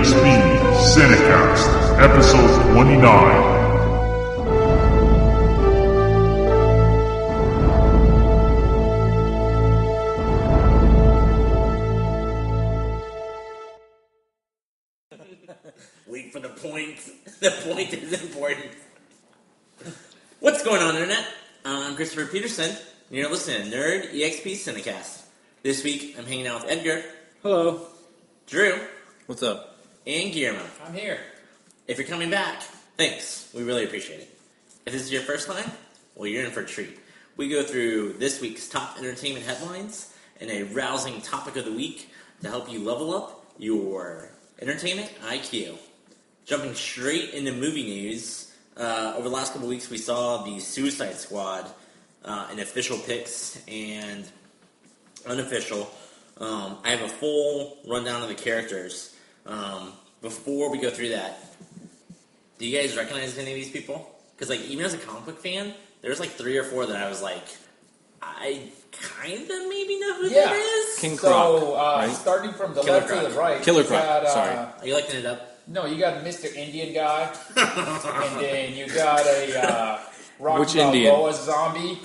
EXP Cinecast, episode 29. Wait for the point. The point is important. What's going on, Internet? I'm Christopher Peterson, and you're listening to Nerd EXP Cinecast. This week, I'm hanging out with Edgar. Hello. Drew. What's up? And Guillermo. I'm here. If you're coming back, thanks. We really appreciate it. If this is your first time, well, you're in for a treat. We go through this week's top entertainment headlines and a rousing topic of the week to help you level up your entertainment IQ. Jumping straight into movie news, over the last couple of weeks we saw the Suicide Squad in official picks and unofficial. I have a full rundown of the characters. Before we go through that, do you guys recognize any of these people? Because like even as a comic book fan, there's like 3 or 4 that I was like, I kind of maybe know who that is. King Croc. So, right? starting from the Killer left Croc. to the right. Killer you Croc, got, sorry. Are you liking it up? No, you got Mr. Indian guy. And then you got a Rocky Which Indian? Balboa zombie.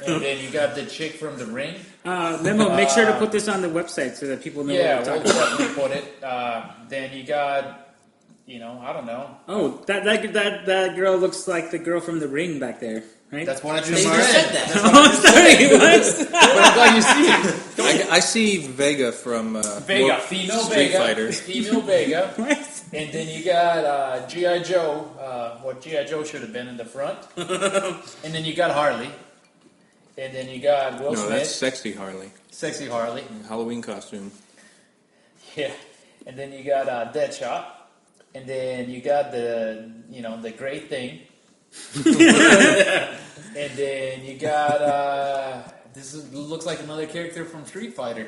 And then you got the chick from The Ring. Memo, make sure to put this on the website so that people know Yeah, what we're we'll talking about. definitely put it. Then you got, I don't know. Oh, that girl looks like the girl from The Ring back there, right? That's what I just They said. just said that. That's what I just said. What? But I'm glad you see it. I see Vega from Vega, female Street Vega, Fighter. female Vega. What? And then you got G.I. Joe, what G.I. Joe should have been in the front. And then you got Harley. And then you got Will No, Smith. that's Sexy Harley. Sexy Harley. Halloween costume. Yeah. And then you got Deadshot. And then you got the Great Thing. And then you got, looks like another character from Street Fighter.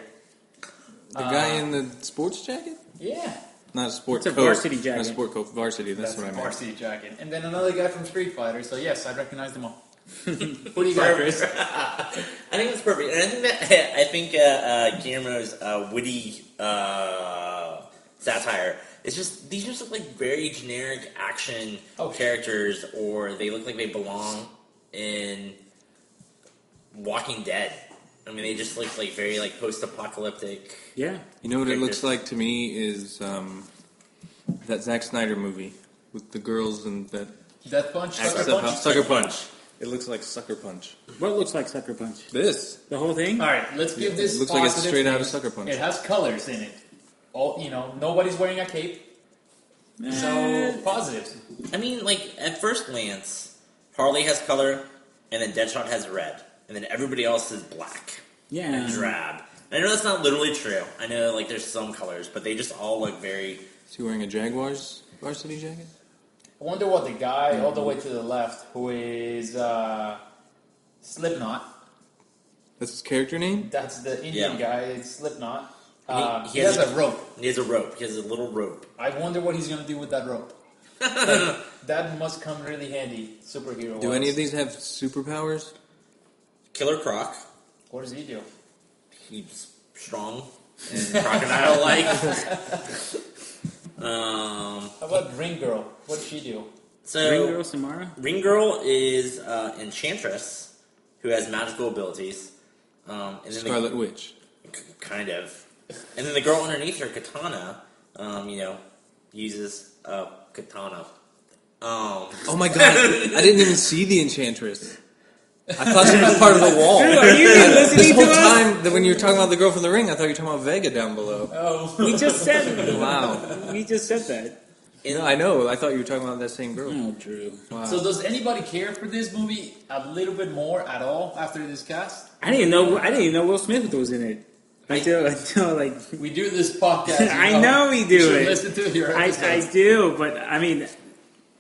The guy in the sports jacket? Yeah. Not a sport It's a coat. varsity jacket. Not a sport coat. Varsity, that's what I meant. Varsity jacket. And then another guy from Street Fighter. So yes, I recognize them all. What do you got, Chris? I think that's perfect, and I think Guillermo's witty satire. It's just these just look like very generic action characters, or they look like they belong in Walking Dead. I mean, they just look like very like post-apocalyptic. Yeah. You know what it characters. looks like to me is that Zack Snyder movie with the girls and that Death Punch? Sucker Punch. It looks like Sucker Punch. What looks like Sucker Punch? This. The whole thing? All right, let's give this. It looks like it's positive straight out thing. of Sucker Punch. It has colors in it. All nobody's wearing a cape. So positives. I mean, like at first glance, Harley has color, and then Deadshot has red, and then everybody else is black. Yeah. And drab. I know that's not literally true. I know like there's some colors, but they just all look very. Is he wearing a Jaguars varsity jacket? I wonder what the guy all the way to the left, who is Slipknot. That's his character name? That's the Indian Yeah. guy. It's Slipknot. He He has a rope. He has a rope. He has a little rope. I wonder what he's gonna do with that rope. That must come really handy, superhero. Do any of these have superpowers? Killer Croc. What does he do? He's strong and crocodile-like. How about Ring Girl? What does she do? So Ring Girl Samara? Ring Girl is Enchantress who has magical abilities. And then Scarlet Witch. kind of. And then the girl underneath her, Katana, uses a katana. Oh my god, I didn't even see the Enchantress. I thought she was part of the wall. Drew, are you listening This whole to us? time, that when you were talking about the girl from the ring, I thought you were talking about Vega down below. Oh, We just said Wow. We just said that. No, I know. I thought you were talking about that same girl. Oh, Drew. Wow. so does anybody care for this movie a little bit more at all after this cast? I didn't even know Will Smith was in it. Until like We do this podcast. I know we do You should it. listen to your I episodes. do, but I mean,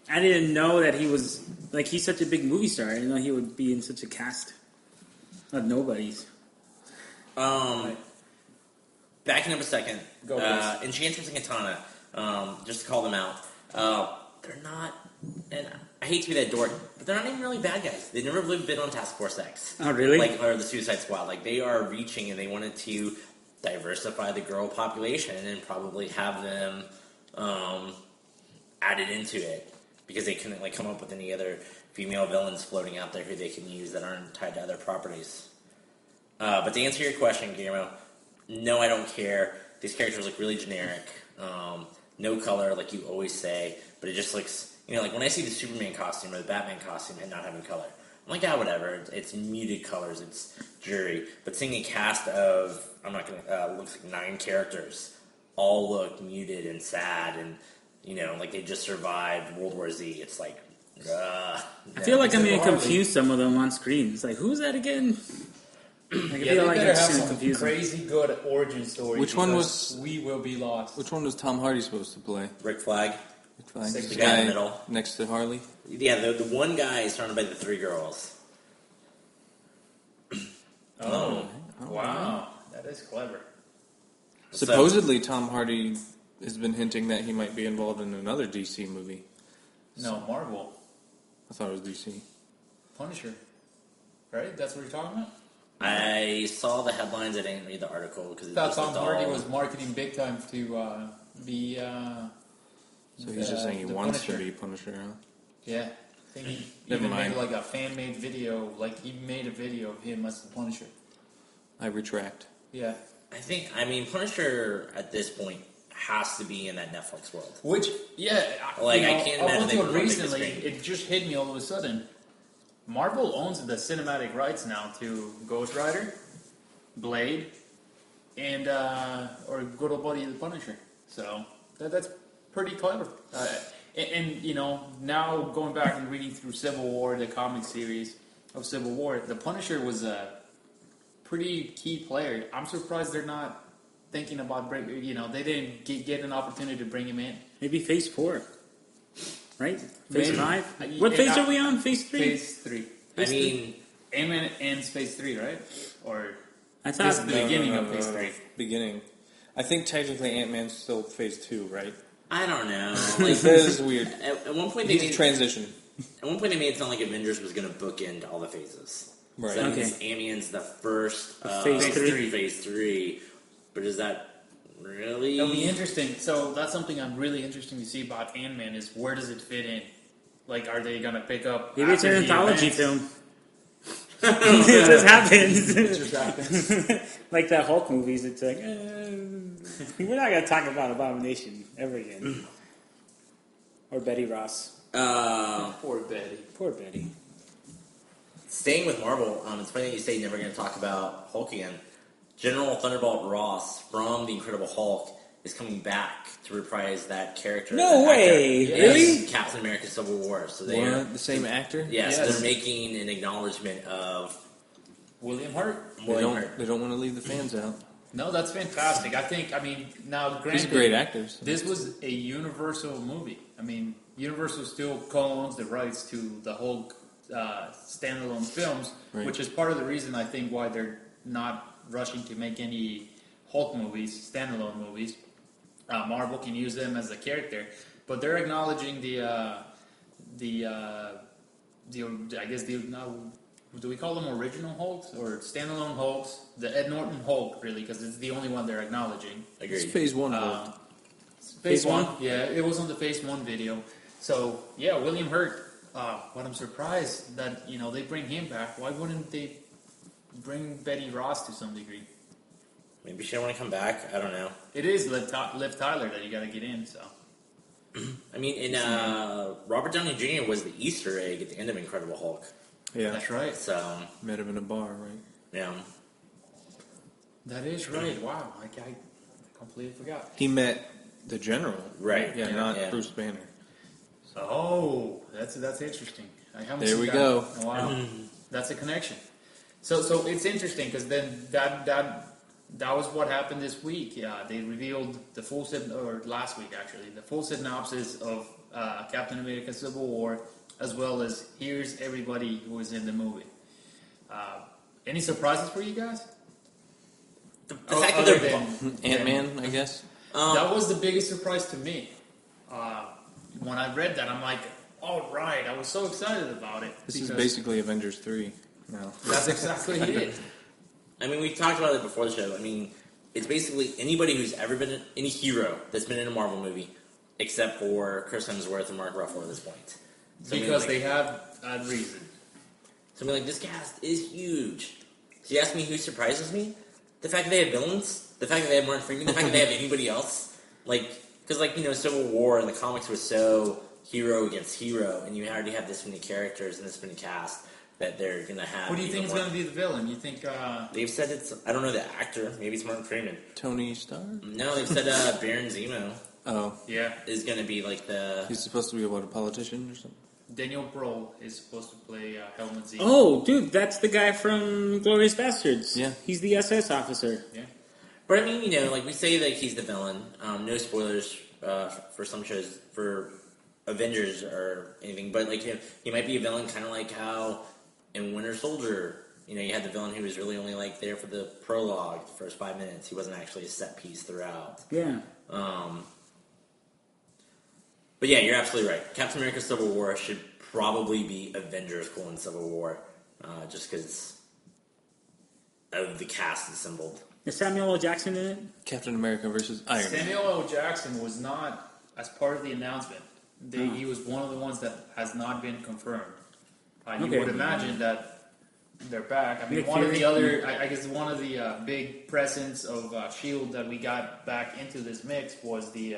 I didn't know that he was like he's such a big movie star. I didn't know he would be in such a cast of nobodies. Backing up a second. Go, please. Enchantress and Katana, just to call them out, they're not, and I hate to be that dork, but they're not even really bad guys. They've never really been on Task Force X. Oh, really? Or the Suicide Squad. Like, they are reaching and they wanted to diversify the girl population and probably have them added into it because they couldn't come up with any other female villains floating out there who they can use that aren't tied to other properties. But to answer your question, Guillermo, no, I don't care. These characters look really generic. No color, like you always say, but it just looks, when I see the Superman costume or the Batman costume and not having color, I'm like, whatever. It's muted colors. It's dreary. But seeing a cast of, looks like 9 characters, all look muted and sad, and like they just survived World War Z. It's like, I feel like I'm going to confuse some of them on screen. It's like, who's that again? They better have some crazy good origin story. Which one was We Will Be Lost? Which one was Tom Hardy supposed to play? Rick Flag. The guy in the middle. Next to Harley? Yeah, the one guy is surrounded by the 3 girls. Oh, wow. That is clever. Supposedly, Tom Hardy has been hinting that he might be involved in another DC movie. No, Marvel. I thought it was DC. Punisher. Right? That's what you're talking about? I saw the headlines. I didn't read the article because I thought Tom Hardy was marketing big time to be. So he's just saying he wants to be Punisher, huh? Yeah. I think he Never even mind. made a fan-made video. He made a video of him as the Punisher. I retract. Yeah. Punisher at this point has to be in that Netflix world. Which, yeah. I can't imagine they up would until make this recently, game. it just hit me all of a sudden. Marvel owns the cinematic rights now to Ghost Rider, Blade, and or good old buddy the Punisher. So that's pretty clever. And now going back and reading through Civil War, the comic series of Civil War, the Punisher was a pretty key player. I'm surprised they're not thinking about they didn't get an opportunity to bring him in. Maybe Phase 4. Right? Maybe. Phase 5? What phase are we on? Phase 3? Phase 3. Ant-Man ends Phase 3, right? Or I this thought is the beginning of Phase 3. Beginning. I think technically Ant-Man's still Phase 2, right? I don't know. That is weird. At one point they He's transition. At one point they made it sound like Avengers was going to bookend all the phases. Right. So that means Ant-Man's the first Phase 3. Phase 3. But is that really? It'll be interesting. So that's something I'm really interested to see about Ant-Man is where does it fit in? Are they going to pick up? Maybe it's an after the anthology events? film. It just happens. It just happens. Like the Hulk movies, it's like, we're not going to talk about Abomination ever again. Or Betty Ross. Poor Betty. Poor Betty. Staying with Marvel, it's funny that you say you're never going to talk about Hulk again. General Thunderbolt Ross from The Incredible Hulk is coming back to reprise that character. No that way! actor. Really? Yes, Captain America Civil War. So they are The same actor? Yes, Yes. they're making an acknowledgement of William Hurt. William Hurt. They don't want to leave the fans out. No, that's fantastic. Now granted, He's a great actor. So. This was a Universal movie. Universal still co-owns the rights to the Hulk standalone films, Right. which is part of the reason I think why they're not rushing to make any Hulk movies, standalone movies. Marvel can use them as a character, but they're acknowledging do we call them original Hulks or standalone Hulks? The Ed Norton Hulk, really, because it's the only one they're acknowledging. Agreed. It's Phase 1. Phase 1? Yeah, it was on the Phase 1 video. So, yeah, William Hurt, but I'm surprised that, they bring him back. Why wouldn't they bring Betty Ross to some degree? Maybe she don't want to come back. I don't know. It is Liv Tyler that you got to get in, so. Robert Downey Jr. was the Easter egg at the end of Incredible Hulk. Yeah. That's right. So, Met him in a bar, right? yeah. That is right. Wow. I completely forgot. He met the general. Right. Yeah, not Bruce Banner. Oh, that's interesting. I haven't There seen we that. go. Wow. That's a connection. So it's interesting because then that was what happened this week. Yeah, they revealed the full last week actually, the full synopsis of Captain America: Civil War, as well as here's everybody who was in the movie. Any surprises for you guys? The fact that Other they're than Ant-Man, I guess. that was the biggest surprise to me. When I read that, I'm like, all right, I was so excited about it. This is because basically Avengers 3 now. that's exactly it. we talked about it before the show. It's basically anybody who's ever been any hero that's been in a Marvel movie except for Chris Hemsworth and Mark Ruffalo at this point. So Because they have a reason. So I mean, like, this cast is huge. So you ask me who surprises me? The fact that they have villains, the fact that they have Martin Freeman, the fact that they have anybody else. Like, because, like, Civil War in the comics was so hero against hero, and you already have this many characters and this many cast that they're going to have. Who do you think is going to be the villain? You think... They've said it's... I don't know the actor. Maybe it's Martin Freeman. Tony Stark? No, they've said Baron Zemo Yeah. is going to be, like, the... He's supposed to be, what, a politician or something? Daniel Bro is supposed to play Helmut Zemo. Oh, dude, that's the guy from Glorious Bastards. Yeah. He's the SS officer. Yeah. But I mean, like, we say that he's the villain. No spoilers for some shows, for Avengers or anything. But, like, he might be a villain kind of like how in Winter Soldier, you had the villain who was really only, like, there for the prologue, the first 5 minutes. He wasn't actually a set piece throughout. Yeah. But yeah, you're absolutely right. Captain America Civil War should probably be Avengers : Civil War, just because of the cast assembled. Is Samuel L. Jackson in it? Captain America versus Iron Man. Samuel L. Jackson was not as part of the announcement. He was one of the ones that has not been confirmed. You would imagine that they're back. I mean, Nick one of Fury? the other, I guess, one of the big presents of S.H.I.E.L.D. that we got back into this mix was the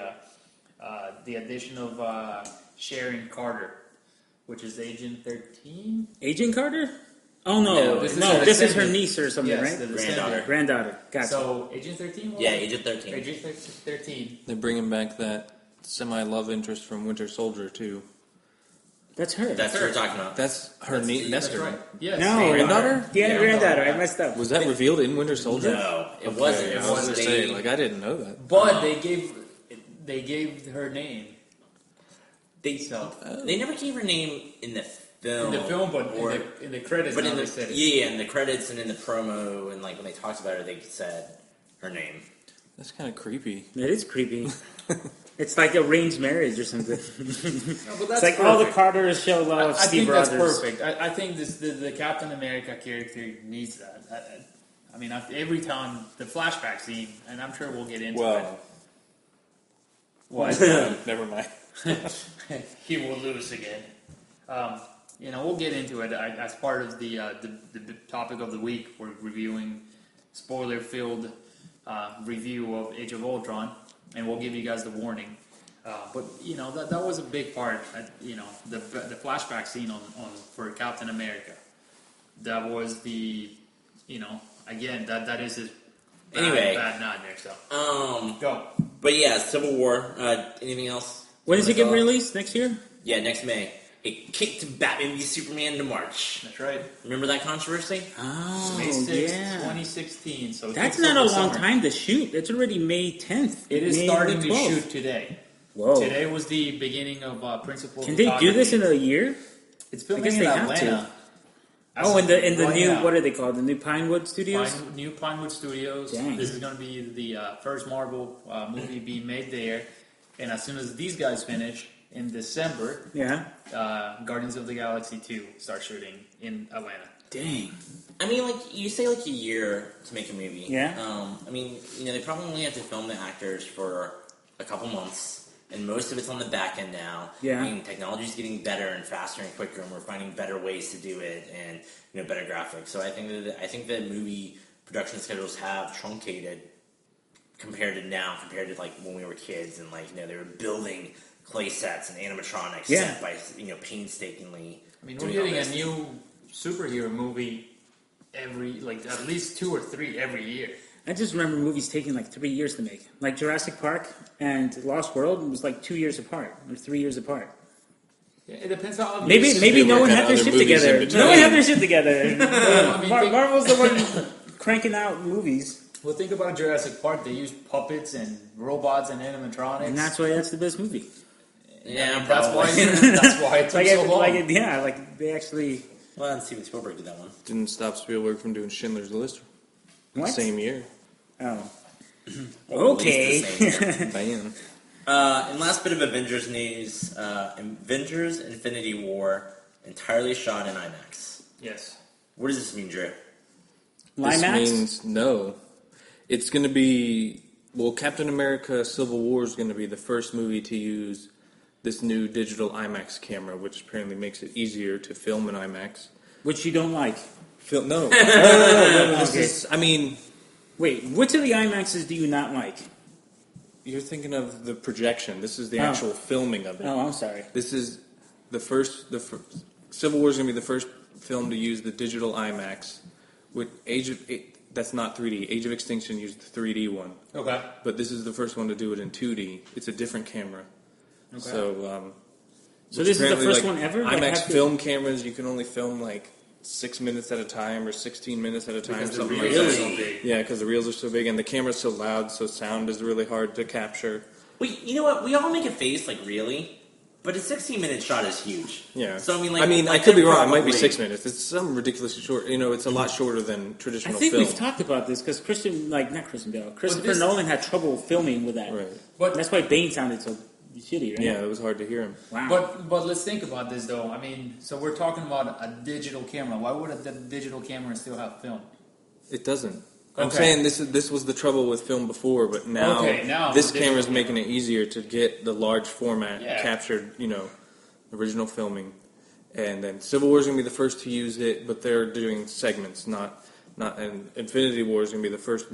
addition of Sharon Carter, which is Agent 13. Agent Carter? Oh, no. No, This this is is her the niece or something, Yes, right? the Granddaughter. Granddaughter. Gotcha. So, Agent 13? Yeah, Agent 13. Agent 13. They're bringing back that semi-love interest from Winter Soldier, too. That's her. That's what we're talking about. That's her niece. That's right. Yes. No, Granddaughter? Yeah, granddaughter. I messed up. Was that revealed in Winter Soldier? No, it wasn't. I was going to say, like, I didn't know that. But they gave her name. They never gave her name in the film. In the film, but in the credits, but now in they the said it. yeah, in the credits and in the promo, and like when they talked about her, they said her name. That's kind of creepy. It is creepy. It's like arranged marriage or something. No, but It's that's like all the perfect. Carters show love I Steve think Rogers. that's perfect. I think the Captain America character needs that. I mean, every time the flashback scene, and I'm sure we'll get into it. What? Never mind. He will lose again. We'll get into it as part of the topic of the week. We're reviewing spoiler-filled review of Age of Ultron, and we'll give you guys the warning. But that was a big part. The flashback scene on for Captain America. That was the again that is his bad nightmare. So go. But yeah, Civil War. Anything else? When does it get released? Next year? Yeah, next May. It kicked Batman v Superman into March. That's right. Remember that controversy? Oh, May 6th, yeah. 2016. So That's not a long time to shoot. It's already May 10th. It is May starting to 12th. shoot today. Whoa. Today was the beginning of principal. Can they do this in a year? It's I filming guess in they have Atlanta. Oh, in the Right new, now. what are they called? The new Pinewood Studios? New Pinewood Studios. Dang. This is going to be the first Marvel movie being made there. And as soon as these guys finish in December, Yeah. Guardians of the Galaxy 2 starts shooting in Atlanta. Dang. I mean, like, you say, like, a year to make a movie. Yeah. I mean, they probably only have to film the actors for a couple months, and most of it's on the back end now. Yeah. I mean, technology's getting better and faster and quicker, and we're finding better ways to do it, and, better graphics. So I think that movie production schedules have truncated compared to, like, when we were kids, and, like, they were building clay sets and animatronics set by, painstakingly. I mean, we're doing getting all a this. new superhero movie at least 2 or 3 every year. I just remember movies taking like 3 years to make. Like Jurassic Park and Lost World was like 2 years apart or 3 years apart. Yeah, it depends on Maybe no one work had on their other shit movies together. in between. No one had their shit together. I mean, Marvel's the one cranking out movies. Well, think about Jurassic Park. They use puppets and robots and animatronics. And that's why that's the best movie. Yeah, that's why. probably. That's why it took so long. Like they actually. Well, and Steven Spielberg did that one. Didn't stop Spielberg from doing Schindler's List the What? same year. Oh. Or at Okay. least the same year. Bam. And last bit of Avengers news: Avengers: Infinity War entirely shot in IMAX. Yes. What does this mean, Drew? This Limax? means no. It's going to be Well, Captain America: Civil War is going to be the first movie to use this new digital IMAX camera, which apparently makes it easier to film in IMAX. Which you don't like. No. This Okay. is, I mean, Wait, which of the IMAXs do you not like? you're thinking of the projection. This is the Oh. actual filming of it. Oh, I'm sorry. This is Civil War is going to be the first film to use the digital IMAX. With that's not 3D. Age of Extinction used the 3D one. Okay. But this is the first one to do it in 2D. It's a different camera. Okay. So So this is the apparently, first like, one ever? Like, IMAX have to- film cameras, you can only film like 6 minutes at a time or 16 minutes at a time, Because the something like reels that. are so big. Yeah, because the reels are so big and the camera's so loud, so sound is really hard to capture. Well, you know what? We all make a face like really, but a 16-minute shot is huge. Yeah. So I mean, I could be they're wrong. It might be probably- 6 minutes. It's some ridiculously short. You know, it's a lot shorter than I traditional think film. we've talked about this because Christopher this- Nolan had trouble filming with that. Right. But That's why Bane sounded so shitty, right? Yeah, it was hard to hear him. Wow. But let's think about this though. I mean, so we're talking about a digital camera. Why would a digital camera still have film? It doesn't. I'm Okay. saying this was the trouble with film before, but now, now this digital camera's camera. making it easier to get the large format Yeah. captured, original filming. And then Civil War is going to be the first to use it, but they're doing segments, and Infinity War is going to be the first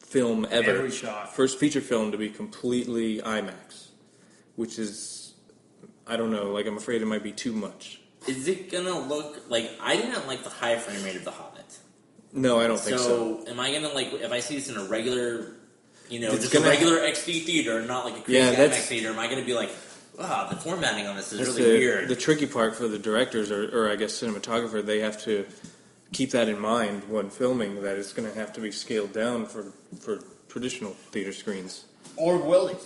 film ever, Every shot. first feature film to be completely IMAX, which is, I don't know, like I'm afraid it might be too much. Is it gonna look like? I didn't like the high frame rate of The Hobbit. No, I don't think so. Am I gonna like if I see this in a regular, It's just gonna- a regular XD theater, not like a crazy Yeah, IMAX that's- theater? Am I gonna be like, the formatting on this is That's really weird? the tricky part for the directors, or I guess cinematographer. They have to keep that in mind when filming, that it's going to have to be scaled down for traditional theater screens. Or will it?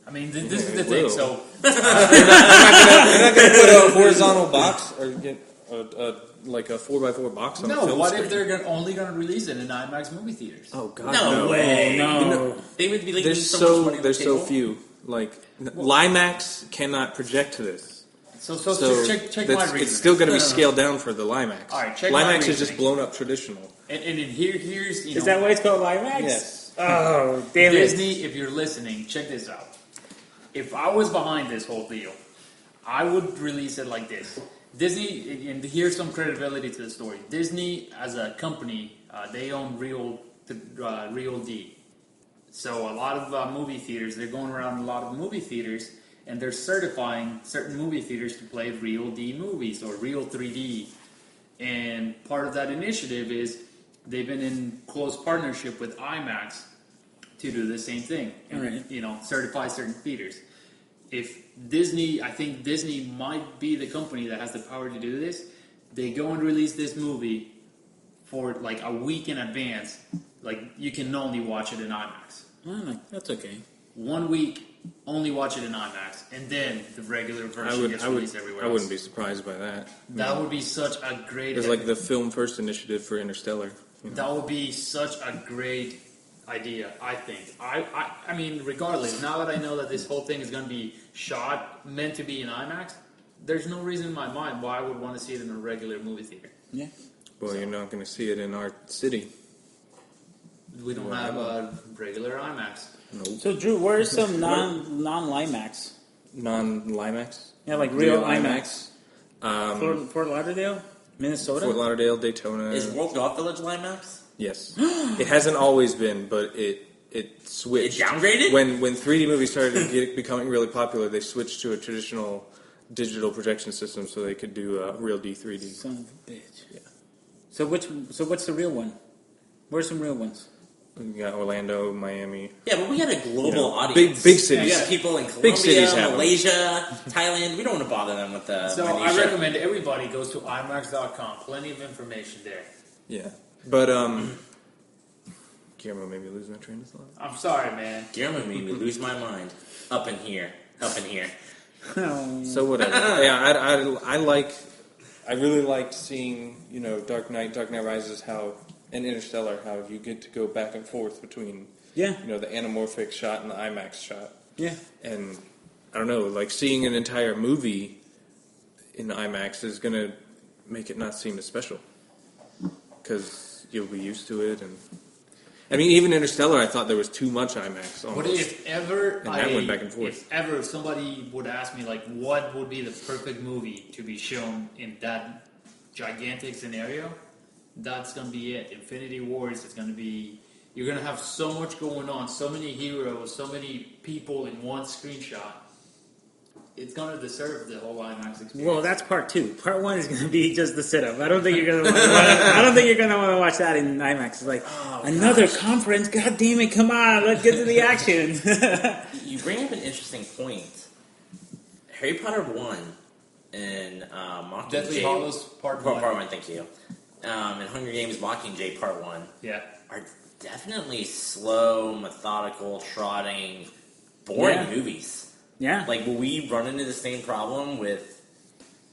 I mean, this is the It thing. will. So You're not going to put a horizontal box or get like a 4x4 box on a no, film what screen. if they're only going to release it in IMAX movie theaters? Oh God, No way. No. You know, They would be leaving there's so much money on the there's so table. few. Like Limax cannot project this. So check my that's- reasoning. it's still going to be No. scaled down for the Limax. All right, check my Limax is just reasoning. blown up traditional. And here's Is that why it's called IMAX? Yes. Oh, damn it. Disney, if you're listening, check this out. If I was behind this whole deal, I would release it like this. Disney, and here's some credibility to the story. Disney, as a company, they own Real D. So a lot of movie theaters, they're going around a lot of movie theaters, and they're certifying certain movie theaters to play Real D movies or Real 3D. And part of that initiative is they've been in close partnership with IMAX to do the same thing. All right. Certify certain theaters. If Disney, I think Disney might be the company that has the power to do this. They go and release this movie for like a week in advance. Like you can only watch it in IMAX. Oh, that's okay. 1 week, only watch it in IMAX, and then the regular version gets released everywhere I else. wouldn't be surprised by that. That would be such a great. It's like the Film First initiative for Interstellar. That would be such a great idea, I think. I mean, regardless, now that I know that this whole thing is going to be shot, meant to be in IMAX, there's no reason in my mind why I would want to see it in a regular movie theater. Yeah. Well, you're not going to see it in our city. We don't Well, have a regular IMAX. Nope. So, Drew, where's some non-Limax? Non-Limax? Yeah, like real IMAX. Fort Lauderdale? Minnesota? Fort Lauderdale, Daytona. Is World Golf Village Limax? Yes. It hasn't always been, but it switched. It downgraded? When 3D movies started becoming really popular, they switched to a traditional digital projection system so they could do real D3D. Son of a bitch. Yeah. So what's the real one? Where's some real ones? You got Orlando, Miami. Yeah, but we had a global audience. Big cities. We got people in Big Colombia, cities have them. Malaysia, Thailand. We don't want to bother them with the. So I minutia. recommend everybody goes to IMAX.com. Plenty of information there. Yeah. But, Guillermo made me lose my train of thought. I'm sorry, man. Guillermo made me lose my mind. Up in here. So whatever. Yeah, I really liked seeing, Dark Knight Rises, and Interstellar, how you get to go back and forth between, Yeah. the anamorphic shot and the IMAX shot. Yeah. And I don't know, like seeing an entire movie in IMAX is going to make it not seem as special. Because you'll be used to it. And I mean, even Interstellar, I thought there was too much IMAX. Almost. But if ever, And that went back and forth. if somebody would ask me, like, what would be the perfect movie to be shown in that gigantic scenario, that's going to be it. Infinity Wars is going to be... You're going to have so much going on, so many heroes, so many people in one screenshot. It's going to deserve the whole IMAX experience. Well, that's part 2. Part 1 is going to be just the setup. I don't think you're going to. I don't think you're going to want to watch that in IMAX. It's like another conference. God damn it! Come on, let's get to the action. You bring up an interesting point. Harry Potter 1 and Mockingjay... Deathly Hallows Part 1. Part 1, thank you. And Hunger Games Mockingjay Part 1 Yeah. are definitely slow, methodical, trotting, boring movies. Yeah. Like, will we run into the same problem with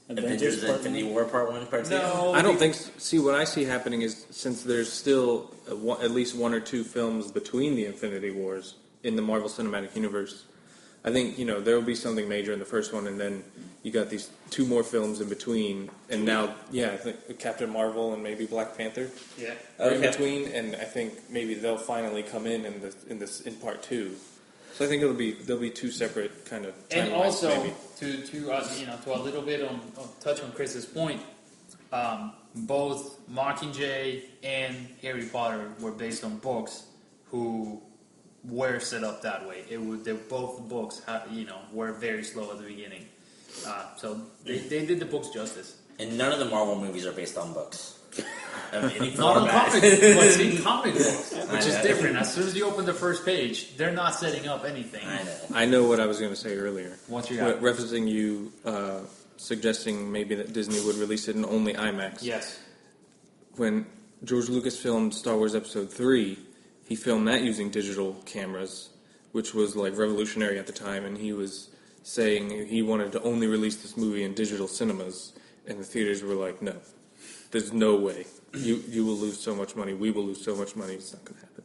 Avengers Part Infinity 1? War Part 1, Part 2? No. I don't think. See, what I see happening is since there's still at least 1 or 2 films between the Infinity Wars in the Marvel Cinematic Universe, I think there will be something major in the first one, and then you got these 2 more films in between, and now I think Captain Marvel and maybe Black Panther Yeah. are in between, and I think maybe they'll finally come in part 2. So I think there'll be 2 separate kind of timelines, And also, maybe. to a little bit on touch on Chris's point, both Mockingjay and Harry Potter were based on books who were set up that way. Both books were very slow at the beginning, so they did the books justice. And none of the Marvel movies are based on books. Of any Not on format. comic, but in comic books, which is know. different. As soon as you open the first page, they're not setting up anything. I know. I know what I was going to say earlier. What you got? Referencing you suggesting maybe that Disney would release it in only IMAX. Yes. When George Lucas filmed Star Wars Episode 3, he filmed that using digital cameras, which was like revolutionary at the time, and he was saying he wanted to only release this movie in digital cinemas, and the theaters were like, no, there's no way. You will lose so much money. We will lose so much money. It's not going to happen.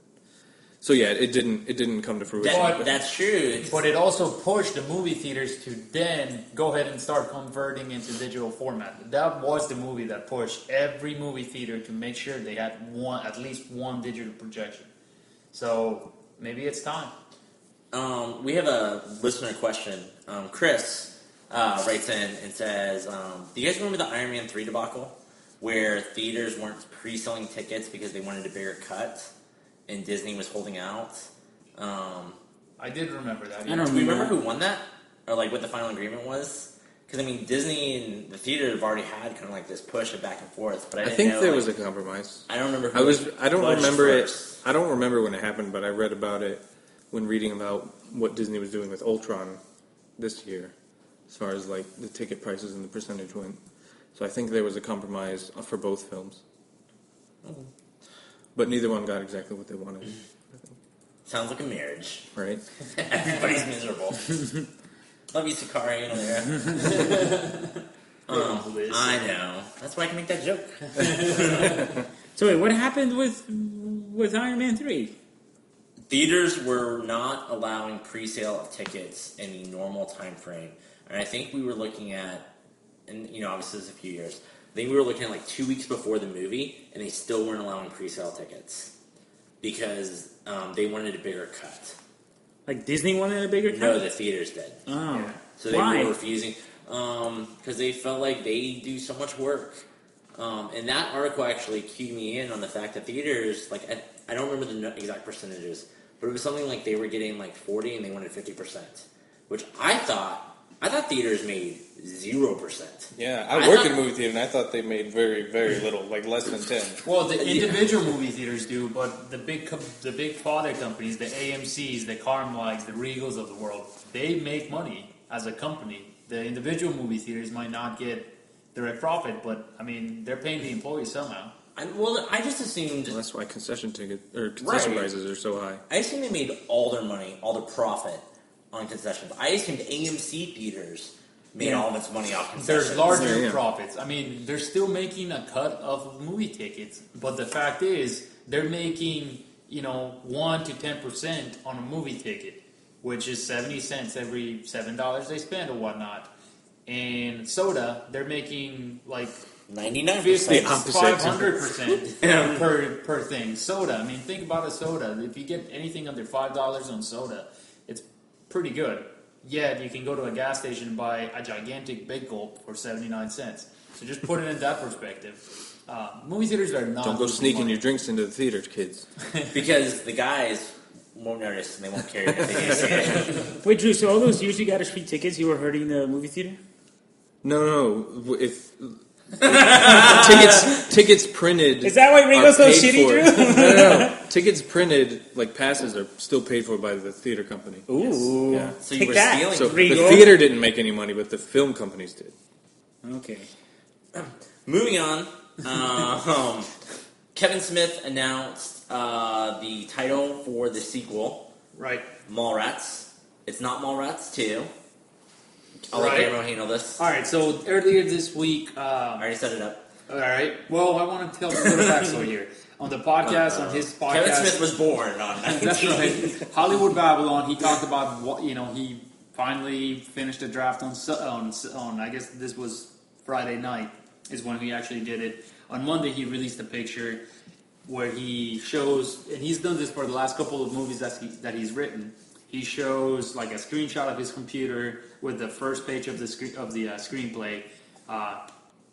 So yeah, it didn't come to fruition. That's true. But it also pushed the movie theaters to then go ahead and start converting into digital format. That was the movie that pushed every movie theater to make sure they had at least one digital projection. So maybe it's time. We have a listener question. Chris writes in and says, do you guys remember the Iron Man 3 debacle? Where theaters weren't pre-selling tickets because they wanted a bigger cut, and Disney was holding out. I did remember that. I don't Do we remember remember who won that? Or like what the final agreement was? Because I mean, Disney and the theater have already had kind of like this push of back and forth. But I didn't think know, there like, was a compromise. I don't remember. I don't budged remember first. it. I don't remember when it happened, but I read about it when reading about what Disney was doing with Ultron this year, as far as like the ticket prices and the percentage went. So I think there was a compromise for both films. Okay. But neither one got exactly what they wanted. Sounds like a marriage. Right? Everybody's miserable. Love you, Sakari. You know there. I know. That's why I can make that joke. So wait, what happened with Iron Man 3? Theaters were not allowing pre-sale of tickets in the normal time frame. And I think we were looking at, and obviously this is a few years, I think we were looking at like 2 weeks before the movie, and they still weren't allowing pre-sale tickets. Because they wanted a bigger cut. Like Disney wanted a bigger cut? No, the theaters did. Oh. Yeah. So they Why? were refusing. Because they felt like they do so much work. And that article actually cued me in on the fact that theaters, like, I don't remember the exact percentages, but it was something like they were getting like 40 and they wanted 50%. Which I thought theaters made 0%. Yeah, I work in a movie theater, and I thought they made very, very little, like less than 10. Well, the individual movie theaters do, but the big product companies, the AMCs, the Carmichaels, the Regals of the world, they make money as a company. The individual movie theaters might not get direct profit, but I mean, they're paying the employees somehow. I just assumed... Well, that's why concession Right. prices are so high. I assumed they made all their money, all their profit on concessions. I assumed AMC theaters made all of its money off concessions. There's larger Yeah. profits. I mean, they're still making a cut of movie tickets, but the fact is, they're making 1 to 10% on a movie ticket, which is 70 cents every $7 they spend or whatnot. And soda, they're making like 99%. opposite. 500% per thing. Soda. I mean, think about a soda. If you get anything under $5 on soda, it's pretty good. Yet you can go to a gas station and buy a gigantic Big Gulp for 79 cents. So just put it in that perspective. Movie theaters are not. Don't go losing sneaking money. your drinks into the theater, kids. Because the guys won't notice and they won't care if they can't see it. Wait, Drew, so all those years you got as free tickets, you were hurting the movie theater? No. If tickets printed. Is that why Ringo's so shitty, Drew? No. Tickets printed, like passes, are still paid for by the theater company. Ooh. Yeah. So you Take were that. stealing. So Ringo. the theater didn't make any money, but the film companies did. Okay. Moving on, Kevin Smith announced the title for the sequel, Right. MallRats. It's not MallRats 2. I'll let Right. Gabriel handle this. All right. So earlier this week. I already set it up. All right. Well, I want to tell a little backstory here. On the podcast, on his podcast, Kevin Smith was born on 19. that's right. Hollywood Babylon. He talked about what he finally finished a draft on. I guess this was Friday night is when he actually did it. On Monday, he released a picture where he shows, and he's done this for the last couple of movies that he's written. He shows like a screenshot of his computer with the first page of the screenplay.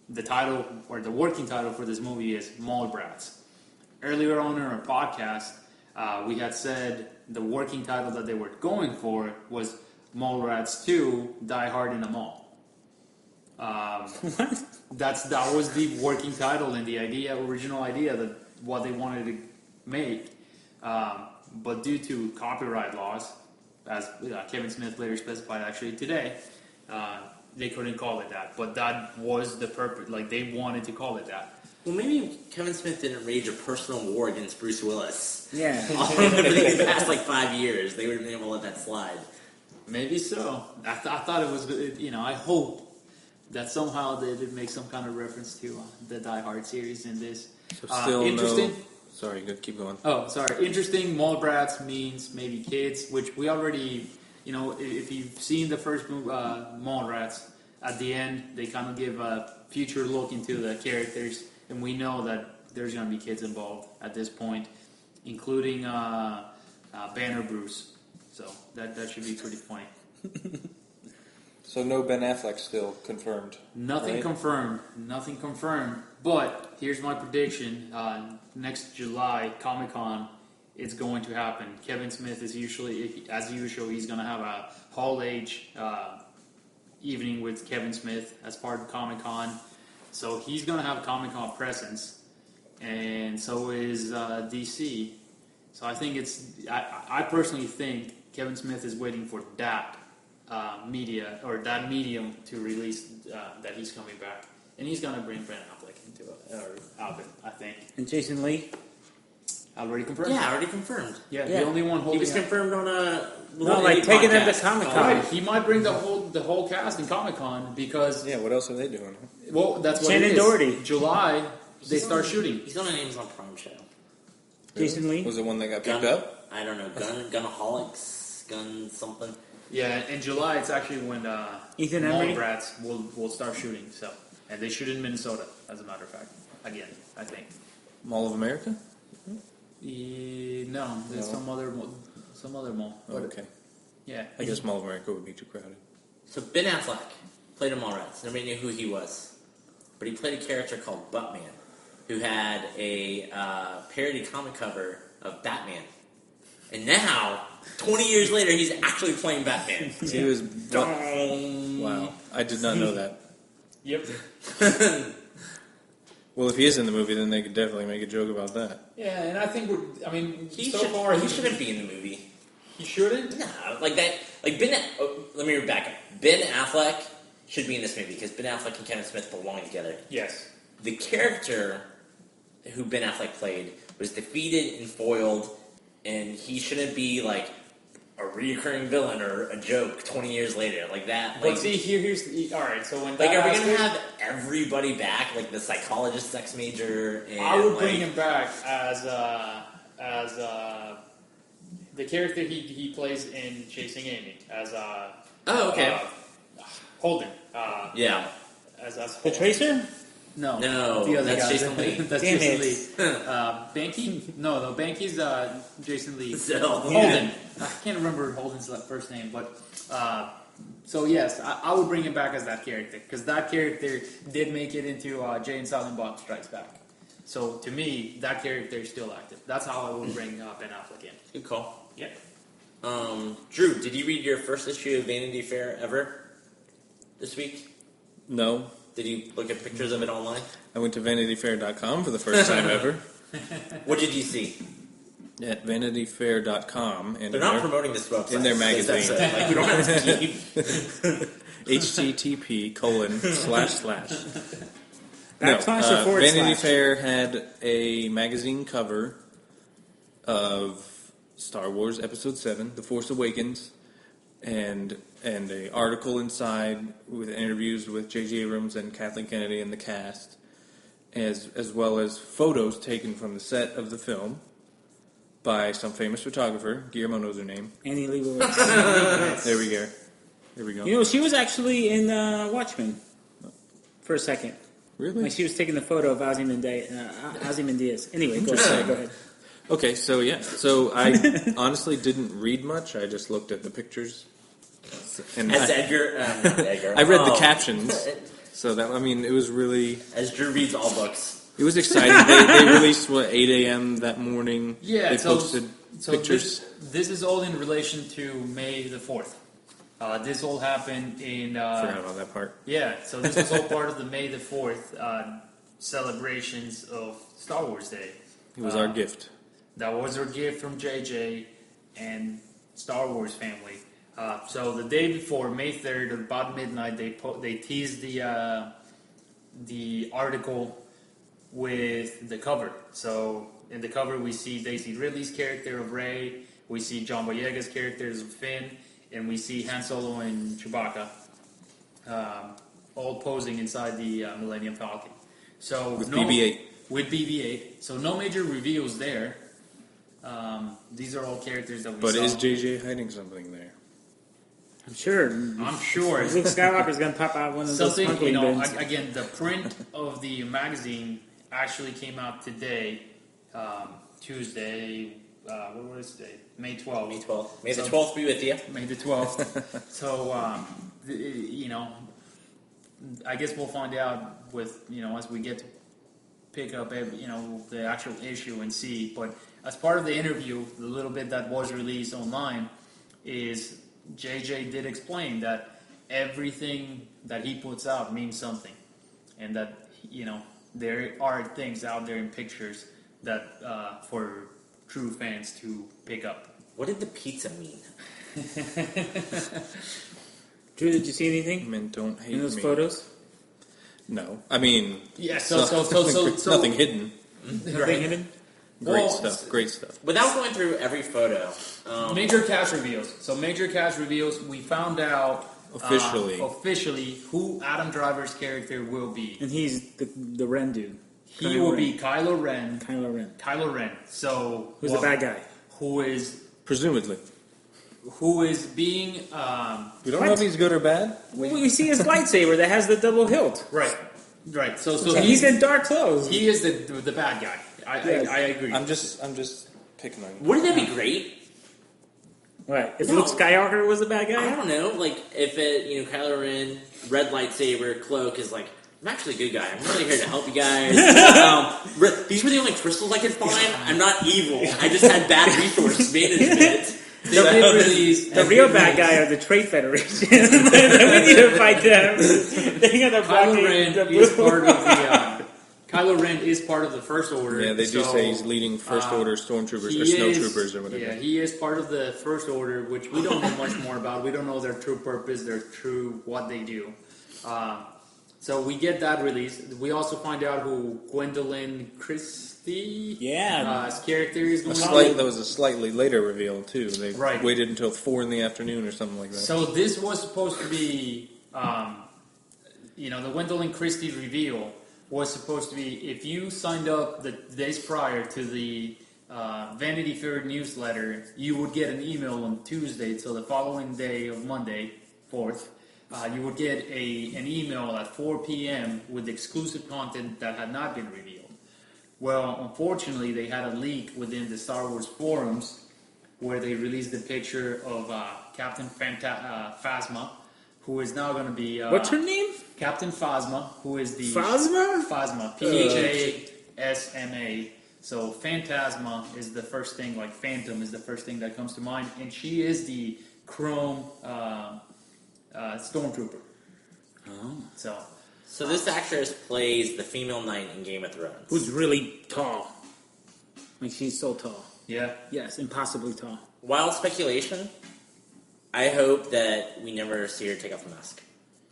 The title or the working title for this movie is MallBrats. Earlier on in our podcast, we had said the working title that they were going for was MallRats 2: Die Hard in a Mall. That was the working title and the original idea that what they wanted to make. But due to copyright laws, as Kevin Smith later specified actually today, they couldn't call it that. But that was the purpose. Like, they wanted to call it that. Well, maybe Kevin Smith didn't wage a personal war against Bruce Willis. Yeah. For the past 5 years, they would have been able to let that slide. Maybe so. I thought it was, I hope that somehow they did make some kind of reference to the Die Hard series in this. So still interesting. no. Sorry, good. Keep going. Oh, sorry. Interesting. MallBrats means maybe kids, which we already, if you've seen the first MallRats, at the end they kind of give a future look into the characters, and we know that there's going to be kids involved at this point, including Banner Bruce. So that should be pretty funny. So no Ben Affleck still confirmed. Nothing right? confirmed. Nothing confirmed. But here's my prediction. Next July, Comic-Con, it's going to happen. Kevin Smith is as usual, he's going to have a Hall H evening with Kevin Smith as part of Comic-Con. So he's going to have a Comic-Con presence. And so is DC. So I think I personally think Kevin Smith is waiting for that media or that medium to release that he's coming back, and he's gonna bring Ben Affleck into it or Alvin, I think. And Jason Lee? Already confirmed. Yeah, already confirmed. Yeah, Yeah. the only one He holding. was out. confirmed on a No, like taking them to Comic-Con. Right, he might bring the whole cast in Comic Con because Yeah, what else are they doing? well, that's what Shannon it is. Doherty. July they start shooting. He's on an Amazon Prime show. Jason Lee? Was it one that got picked Gun, up? I don't know. Gunaholics, gun something. Yeah, in July it's actually when Ethan Embry? MallBrats will start shooting. So, and they shoot in Minnesota, as a matter of fact. Again, I think. Mall of America? No, there's No. some other mall. Oh, But, okay. Yeah, I guess Mall of America would be too crowded. So Ben Affleck played a Mallrats. Nobody knew who he was, but he played a character called Buttman, who had a parody comic cover of Batman. And now, 20 years later, he's actually playing Batman. He was. Dong. Wow, I did not know that. Yep. Well, if he is in the movie, then they could definitely make a joke about that. Yeah, and I think He so should, far he shouldn't be in the movie. He shouldn't. No, like that. Like Ben. Let me back up. Ben Affleck should be in this movie because Ben Affleck and Kevin Smith belong together. Yes. The character who Ben Affleck played was defeated and foiled, and he shouldn't be like a recurring villain or a joke 20 years later, like that. Like, But see, here's all right. So when like, that are we gonna aspect- have everybody back, like the psychologist, sex major? And, I would like, bring him back as the character he plays in Chasing Amy as Oh, okay. Holden. Yeah. As The Tracer? No, No, the other that's guy. Jason Lee. That's Damn Jason it. Lee. Banky? No, Banky's Jason Lee. So, Holden. I can't remember Holden's first name, but so yes, I would bring him back as that character because that character did make it into Jay and Silent Bob Strikes Back. So to me, that character is still active. That's how I would bring Ben Affleck in. good call. Yeah. Drew, did you read your first issue of Vanity Fair ever this week? No. Did you look at pictures of it online? I went to vanityfair.com for the first time ever. What did you see? At vanityfair.com. And They're not promoting this website. in their magazine. This episode. Like, we don't have to keep... http:// Backslash or forward Vanity slash? Fair had a magazine cover of Star Wars Episode 7, The Force Awakens, and an article inside with interviews with J.J. Abrams and Kathleen Kennedy and the cast, as well as photos taken from the set of the film by some famous photographer. Guillermo knows her name. Annie Leibovitz. There we go. There we go. You know, she was actually in Watchmen for a second. Really? Like she was taking the photo of Ozymandias. Anyway, go ahead. Okay, so yeah. So I honestly didn't read much. I just looked at the pictures. And As Edgar... not Edgar. I read the captions. So that, I mean, it was really... As Drew reads all books. It was exciting. They released, 8 a.m. that morning? Yeah, They posted pictures. This is all in relation to May the 4th. This all happened in... Forgot about that part. Yeah, so this was all part of the May the 4th celebrations of Star Wars Day. It was our gift. That was our gift from JJ and Star Wars family. So the day before, May 3rd, at about midnight, they teased the article with the cover. So in the cover, we see Daisy Ridley's character of Rey, we see John Boyega's characters of Finn, and we see Han Solo and Chewbacca all posing inside the Millennium Falcon. So With BB-8. With BB-8. So no major reveals there. These are all characters that we But saw. is JJ hiding something there? I'm sure. I'm sure. Luke Skywalker's gonna pop out one of those Something, sparkling bins. again, the print of the magazine actually came out today, Tuesday, what was today? May 12th. May 12th. May the So- 12th be with you. May the 12th. So, I guess we'll find out with, as we get to pick up, the actual issue and see. But as part of the interview, the little bit that was released online is JJ did explain that everything that he puts out means something. And that, there are things out there in pictures that, for true fans to pick up. What did the pizza mean? Drew, did you see anything Men don't hate in those me. photos? No. I mean, Yeah, nothing hidden. Nothing hidden? Great stuff. Great stuff. Without going through every photo, Major cast reveals. So major cast reveals. We found out officially who Adam Driver's character will be. And he's the Ren dude. He will be Kylo Ren. Kylo Ren. So Who's the bad guy? Who is Presumably. being We don't know if he's good or bad. We see his lightsaber that has the double hilt. right. So He's in dark clothes. he is the bad guy. I agree. I'm just picking on you. wouldn't that be great? Right. If No. Luke Skywalker was the bad I guy? don't know. Like, if it, Kylo Ren, red lightsaber, cloak is like, I'm actually a good guy. I'm really here to help you guys. These were the only crystals I could find. I'm not evil. I just had bad resource management. They did release The real bad guy are the Trade Federation. We need to fight them. They got the Kylo Ren the is part of the. Kylo Ren is part of the First Order. Yeah, they do so, say he's leading First Order stormtroopers he or is- snowtroopers or whatever. Yeah, he is part of the First Order, which we don't know much more about. We don't know their true purpose, their true what they do. So we get that released. We also find out who Gwendolyn Christie, his character is going to be. That was a slightly later reveal too. They Right. waited until 4 in the afternoon or something like that. So this was supposed to be, the Gwendolyn Christie reveal was supposed to be if you signed up the days prior to the Vanity Fair newsletter, you would get an email on Tuesday till the following day of Monday, 4th, you would get an email at 4 p.m. with exclusive content that had not been revealed. Well, unfortunately, they had a leak within the Star Wars forums where they released a picture of Captain Phasma, who is now going to be... What's her name? Captain Phasma, who is the... Phasma? Phasma. Phasma. So Phantasma is the first thing, like Phantom is the first thing that comes to mind, and she is the Chrome Stormtrooper. Oh. So this actress plays the female knight in Game of Thrones. Who's really tall. Like, she's so tall. Yeah. Yes, impossibly tall. Wild speculation. I hope that we never see her take off the mask.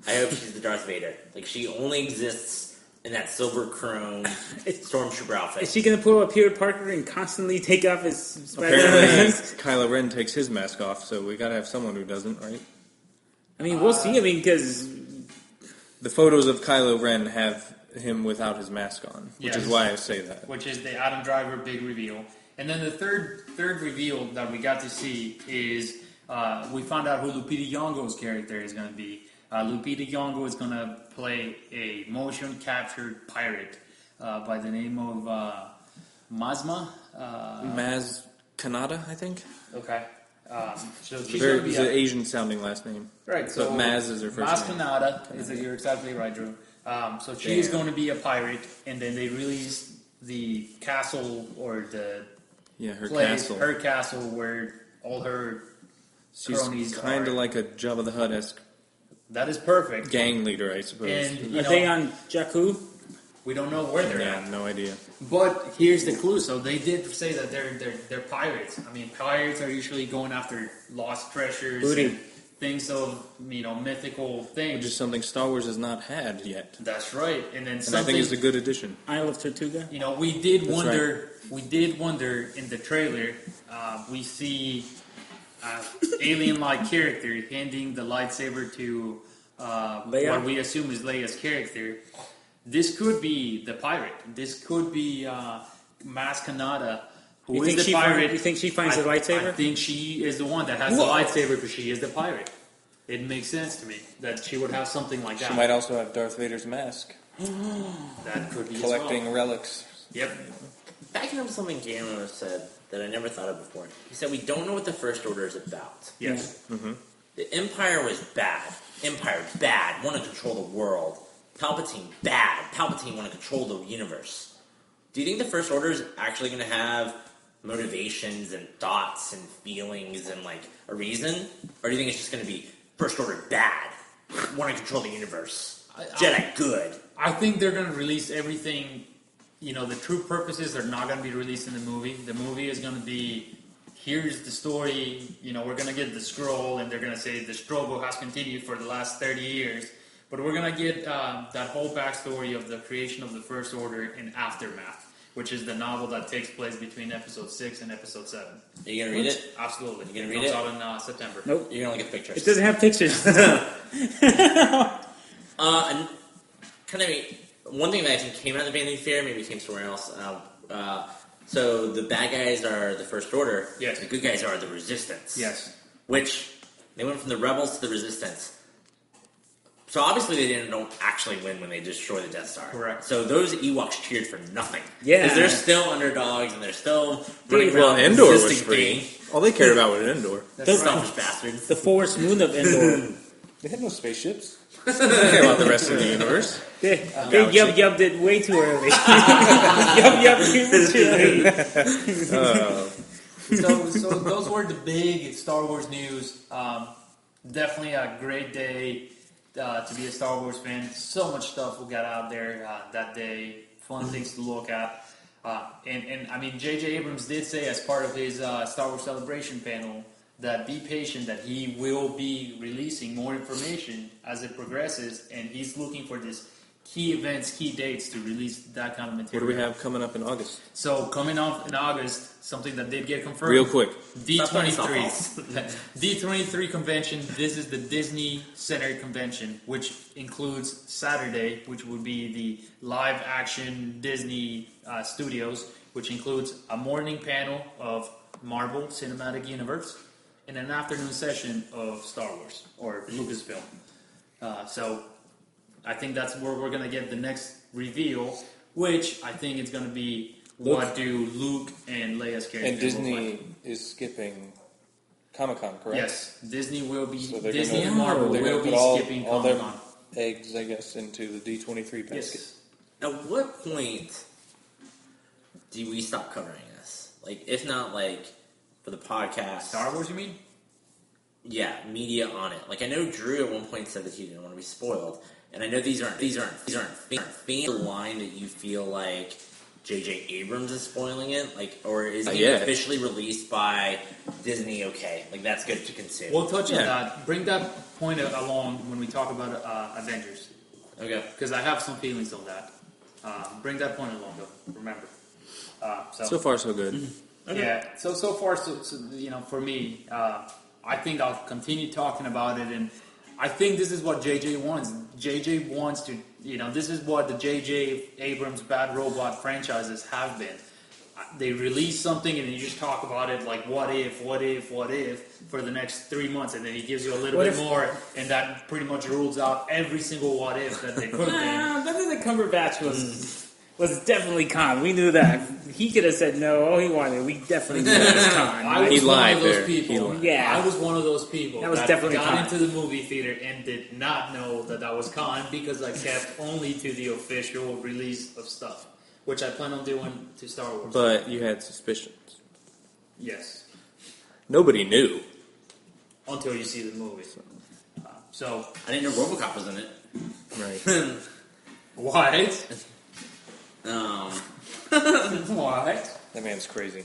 I hope she's the Darth Vader. Like, she only exists in that silver chrome stormtrooper outfit. Is she going to pull a Peter Parker and constantly take off his Spider-Man Apparently, mask? Kylo Ren takes his mask off, so we gotta have someone who doesn't, right? I mean, we'll see. I mean, because... The photos of Kylo Ren have him without his mask on, which Yes. is why I say that. Which is the Adam Driver big reveal. And then the third reveal that we got to see is we found out who Lupita Nyong'o's character is going to be. Lupita Nyong'o is going to play a motion captured pirate by the name of Mazma. Maz Kanata, I think. Okay. So she's going to It's be an Asian sounding last name. right. So But Maz is her first Maz name. Kanata you're exactly right, Drew. So she is going to be a pirate, and then they released the castle or the Her place, castle. her castle where all her She's cronies kind are. of like a Jabba the Hutt-esque That is perfect. gang leader, I suppose. And you Are know, they on Jakku? we don't know where they're Yeah, at. no idea. But here's the clue. So they did say that they're pirates. I mean, pirates are usually going after lost treasures Booty. and things of mythical things. Which is something Star Wars has not had yet. That's right. And then And I something think it's a good addition. Isle of Tortuga? we did That's wonder. We did wonder in the trailer. We see alien-like character handing the lightsaber to Leia? what we assume is Leia's character. This could be the pirate. This could be Maz Kanata, who is the pirate. You think she finds the I lightsaber? think she is the one that has the lightsaber because she is the pirate. It makes sense to me that she would have something like that. She might also have Darth Vader's mask. That could be Collecting as well. relics. Yep. Backing up something Guillermo said that I never thought of before. He said, we don't know what the First Order is about. Yes. The Empire was bad. Empire, bad. Want to control the world. Palpatine, bad. Palpatine want to control the universe. Do you think the First Order is actually going to have motivations and thoughts and feelings and, like, a reason? Or do you think it's just going to be First Order, bad. Want to control the universe. Jedi, good. I think they're going to release everything. The true purposes are not going to be released in the movie. The movie is going to be, here's the story. We're going to get the scroll, and they're going to say the struggle has continued for the last 30 years. But we're going to get that whole backstory of the creation of the First Order in Aftermath, which is the novel that takes place between Episode 6 and Episode 7. Are you going to read it? Absolutely. You gonna read It it? comes out in September. Nope. You're going to look at the pictures. It doesn't have pictures. And kind of one thing that I think came out of the Vanity Fair, maybe came somewhere else. So the bad guys are the First Order. Yes. The good guys are the Resistance. Yes. Which they went from the Rebels to the Resistance. So obviously they don't actually win when they destroy the Death Star. Correct. So those Ewoks cheered for nothing. Yeah. Because they're still underdogs and they're still running Dude, around Endor was resisting free. things. All they cared about was Endor. That's right. Selfish bastards. The forest moon of Endor. They had no spaceships. They didn't care about the rest of the universe. They yubbed it way too early. yubbed too early. So those were the big Star Wars news. Definitely a great day to be a Star Wars fan. So much stuff we got out there that day. Fun things to look at. And I mean, J.J. Abrams did say as part of his Star Wars Celebration panel that be patient, that he will be releasing more information as it progresses, and he's looking for this key events, key dates to release that kind of What material. do we have coming up in August? So coming up in August, something that did get confirmed. Real quick. D23. D23 convention. This is the Disney Center convention, which includes Saturday, which would be the live action Disney studios, which includes a morning panel of Marvel Cinematic Universe and an afternoon session of Star Wars or Lucasfilm. So I think that's where we're gonna get the next reveal, which I think it's gonna be what do Luke and Leia's characters And Disney look like. is skipping Comic-Con, correct? Yes, Disney will be. So they're Disney gonna- and Marvel they're will gonna be put skipping all their Comic-Con. eggs, I guess, into the D23 basket. Yes. At what point do we stop covering this? Like, if not like for the podcast, Star Wars, you mean? yeah, media on it. Like, I know Drew at one point said that he didn't want to be spoiled, and I know these aren't the line that you feel like J.J. Abrams is spoiling it, like, or is it Yeah. officially released by Disney? Okay, like that's good to consume. We'll touch on Yeah. that. Bring that point along when we talk about Avengers, Okay, because I have some feelings on that. Bring that point along, though. Remember. So far, so good. Yeah. So far, so for me, I think I'll continue talking about it, and I think this is what JJ wants. JJ wants to, this is what the JJ Abrams Bad Robot franchises have been. They release something and you just talk about it like what if for the next 3 months, and then he gives you a little bit more, and that pretty much rules out every single what if that they put in. Benedict Cumberbatch was definitely con. We knew that. He could have said no. All he wanted. We definitely knew it was con. I was He one lied of those there. He people. lied. Yeah. I was one of those people That was definitely got con. into the movie theater and did not know that was con because I kept only to the official release of stuff, which I plan on doing to Star Wars. But you had suspicions. Yes, Nobody knew. until you see the movie. So I didn't know RoboCop was in it. Right. what? What? That man's crazy.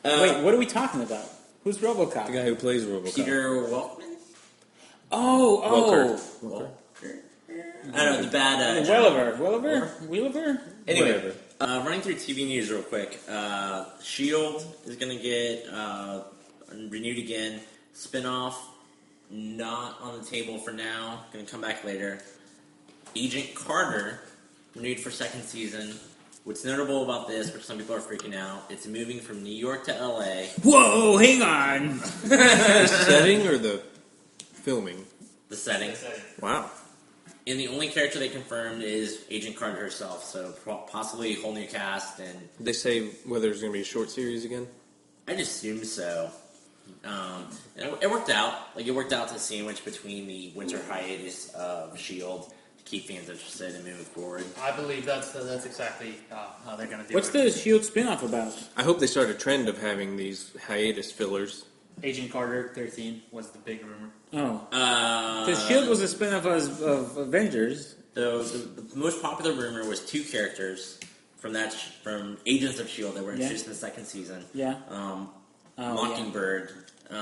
Wait, what are we talking about? Who's RoboCop? The guy who plays RoboCop. Peter Welkman. Oh. I don't know the bad. Welliver? Anyway, Whatever. running through TV news real quick. Shield is going to get renewed again. Spinoff, not on the table for now. Going to come back later. Agent Carter, renewed for second season. What's notable about this, which some people are freaking out, it's moving from New York to LA. Whoa, hang on. The setting or the filming? The setting. Wow. And the only character they confirmed is Agent Carter herself, so possibly a whole new cast, and Did they say whether there's going to be a short series again? I'd assume so. It worked out. Like, it worked out to sandwich between the winter hiatus of S.H.I.E.L.D. to keep fans interested and moving forward. I believe that's exactly how they're going to do What's it. the S.H.I.E.L.D. spinoff about? I hope they start a trend of having these hiatus fillers. Agent Carter 13 was the big rumor. Oh. Because S.H.I.E.L.D. was a spinoff of Avengers. The most popular rumor was two characters from Agents of S.H.I.E.L.D. that were introduced in the second season. Yeah. Mockingbird. Oh,